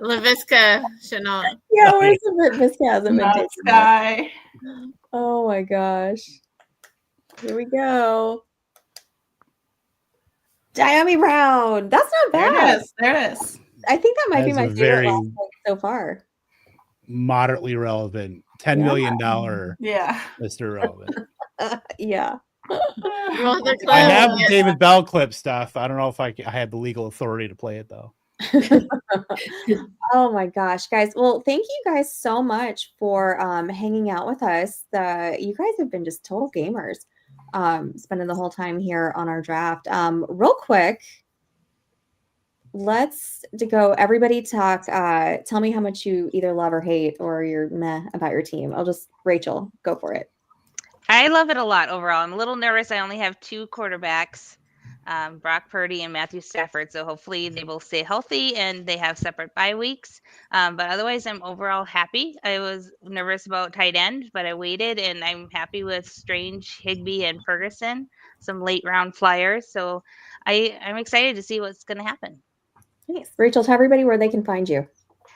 LaVisca Chenault. Yeah, where's the Visca hasn't been Not taken yet. Sky. Oh my gosh. Here we go. Diami Brown. That's not There bad. it is. There it is. I think that might be That's my a favorite very- last pick so far. Moderately relevant. $10 million Yeah. Mr. Relevant. Yeah. Roll the clip. I have Yes. David Bell clip stuff. I don't know if I have the legal authority to play it though. Oh my gosh, guys. Well, thank you guys so much for hanging out with us. You guys have been just total gamers, spending the whole time here on our draft. Real quick, let's go. Everybody talk. Tell me how much you either love or hate or you're meh about your team. Rachel, go for it. I love it a lot overall. I'm a little nervous. I only have 2 quarterbacks, Brock Purdy and Matthew Stafford. So hopefully they both stay healthy and they have separate bye weeks. But otherwise, I'm overall happy. I was nervous about tight end, but I waited and I'm happy with Strange, Higbee, and Ferguson, some late round flyers. So I'm excited to see what's going to happen. Nice. Rachel, tell everybody where they can find you.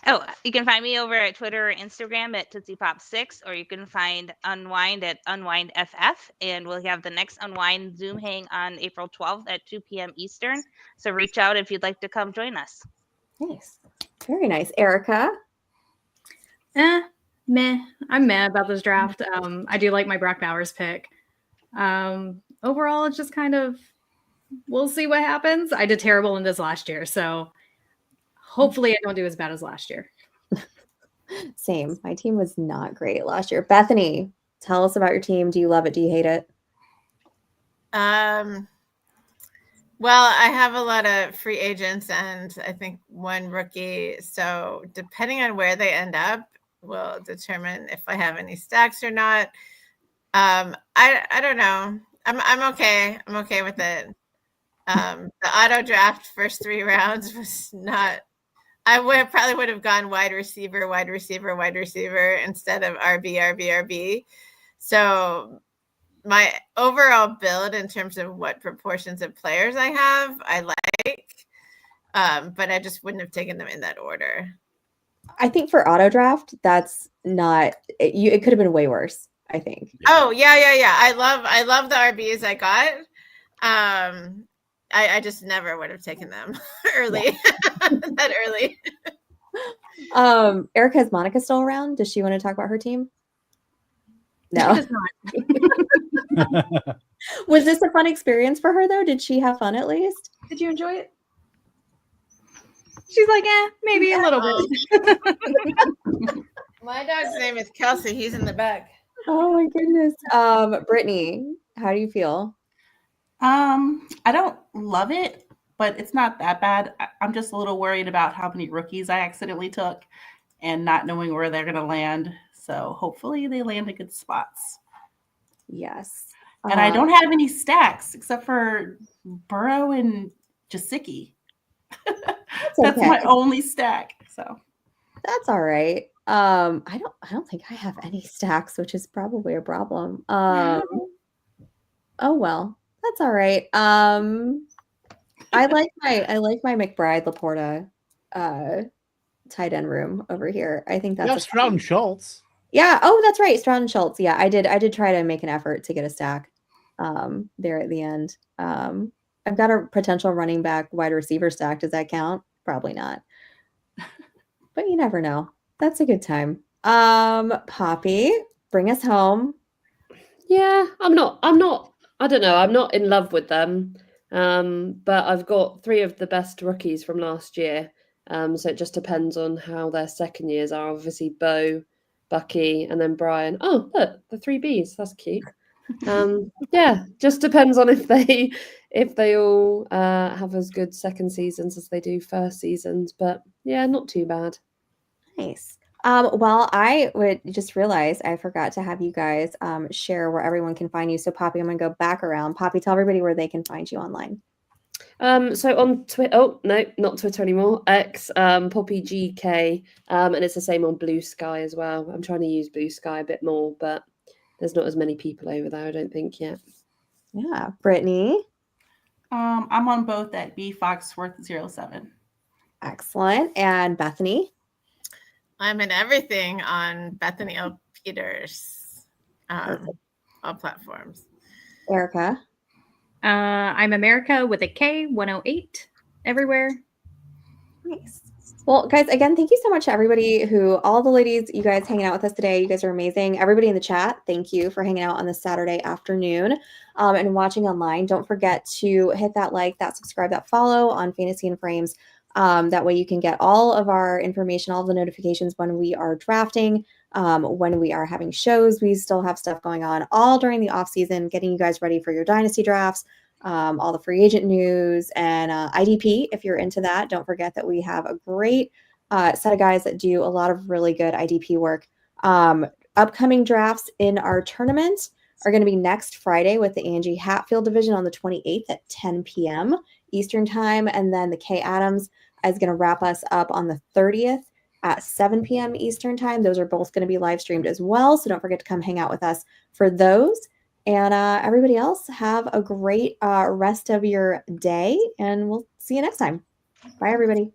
Oh, you can find me over at Twitter or Instagram at TootsiePop6, or you can find Unwind at UnwindFF. And we'll have the next Unwind Zoom hang on April 12th at 2 p.m. Eastern. So reach out if you'd like to come join us. Nice. Very nice. Erica? Meh. I'm mad about this draft. I do like my Brock Bowers pick. Overall, it's just kind of, we'll see what happens. I did terrible in this last year, so hopefully I don't do as bad as last year. Same. My team was not great last year. Bethany, tell us about your team. Do you love it? Do you hate it? Well, I have a lot of free agents and I think 1 rookie. So depending on where they end up will determine if I have any stacks or not. I don't know. I'm okay. I'm okay with it. The auto draft first 3 rounds was not. I probably would have gone wide receiver instead of RB. So my overall build in terms of what proportions of players I have, I like, but I just wouldn't have taken them in that order. I think for auto draft, that's not it could have been way worse, I think. Oh, yeah. I love the RBs I got. I just never would have taken them early. That early. Erica, is Monica still around? Does she want to talk about her team? No. She does not. Was this a fun experience for her though? Did she have fun at least? Did you enjoy it? She's like, maybe a little bit. My dog's name is Kelsey. He's in the back. Oh my goodness. Brittany, how do you feel? I don't love it, but it's not that bad. I'm just a little worried about how many rookies I accidentally took and not knowing where they're going to land. So hopefully they land in good spots. Yes. And I don't have any stacks except for Burrow and Jasicki. That's okay. my only stack. So that's all right. I don't think I have any stacks, which is probably a problem. Oh well, that's all right. I like my McBride Laporta tight end room over here. I think that's Stroud and Schultz. Yeah. Oh, that's right. Stroud and Schultz. Yeah, I did try to make an effort to get a stack there at the end. I've got a potential running back wide receiver stack. Does that count? Probably not. But you never know. That's a good time. Poppy, bring us home. Yeah, I'm not, I don't know, I'm not in love with them. But I've got 3 of the best rookies from last year. So it just depends on how their second years are. Obviously, Bo, Bucky, and then Brian. Oh, look, the 3 Bs. That's cute. Yeah, just depends on if they all have as good second seasons as they do first seasons. But yeah, not too bad. Nice. Well, I would just realize I forgot to have you guys share where everyone can find you. So Poppy, I'm gonna go back around. Poppy, tell everybody where they can find you online. So on Twitter, oh no, not Twitter anymore, X, Poppy GK, and it's the same on Blue Sky as well. I'm trying to use Blue Sky a bit more, but there's not as many people over there, I don't think, yet. Yeah. Brittany? I'm on both at bfoxworth07. Excellent. And Bethany? I'm in everything on Bethany L. Peters, all platforms. Erica? I'm America with a K, 108, everywhere. Nice. Well, guys, again, thank you so much to everybody all the ladies, you guys hanging out with us today. You guys are amazing. Everybody in the chat, thank you for hanging out on this Saturday afternoon and watching online. Don't forget to hit that like, that subscribe, that follow on Fantasy and Frames. That way you can get all of our information, all of the notifications when we are drafting, when we are having shows. We still have stuff going on all during the off season, getting you guys ready for your dynasty drafts, all the free agent news and IDP. If you're into that, don't forget that we have a great set of guys that do a lot of really good IDP work. Upcoming drafts in our tournament are going to be next Friday with the Angie Hatfield division on the 28th at 10 p.m. Eastern time. And then the Kay Adams is going to wrap us up on the 30th at 7 p.m. Eastern time. Those are both going to be live streamed as well. So don't forget to come hang out with us for those. And everybody else, have a great rest of your day. And we'll see you next time. Bye, everybody.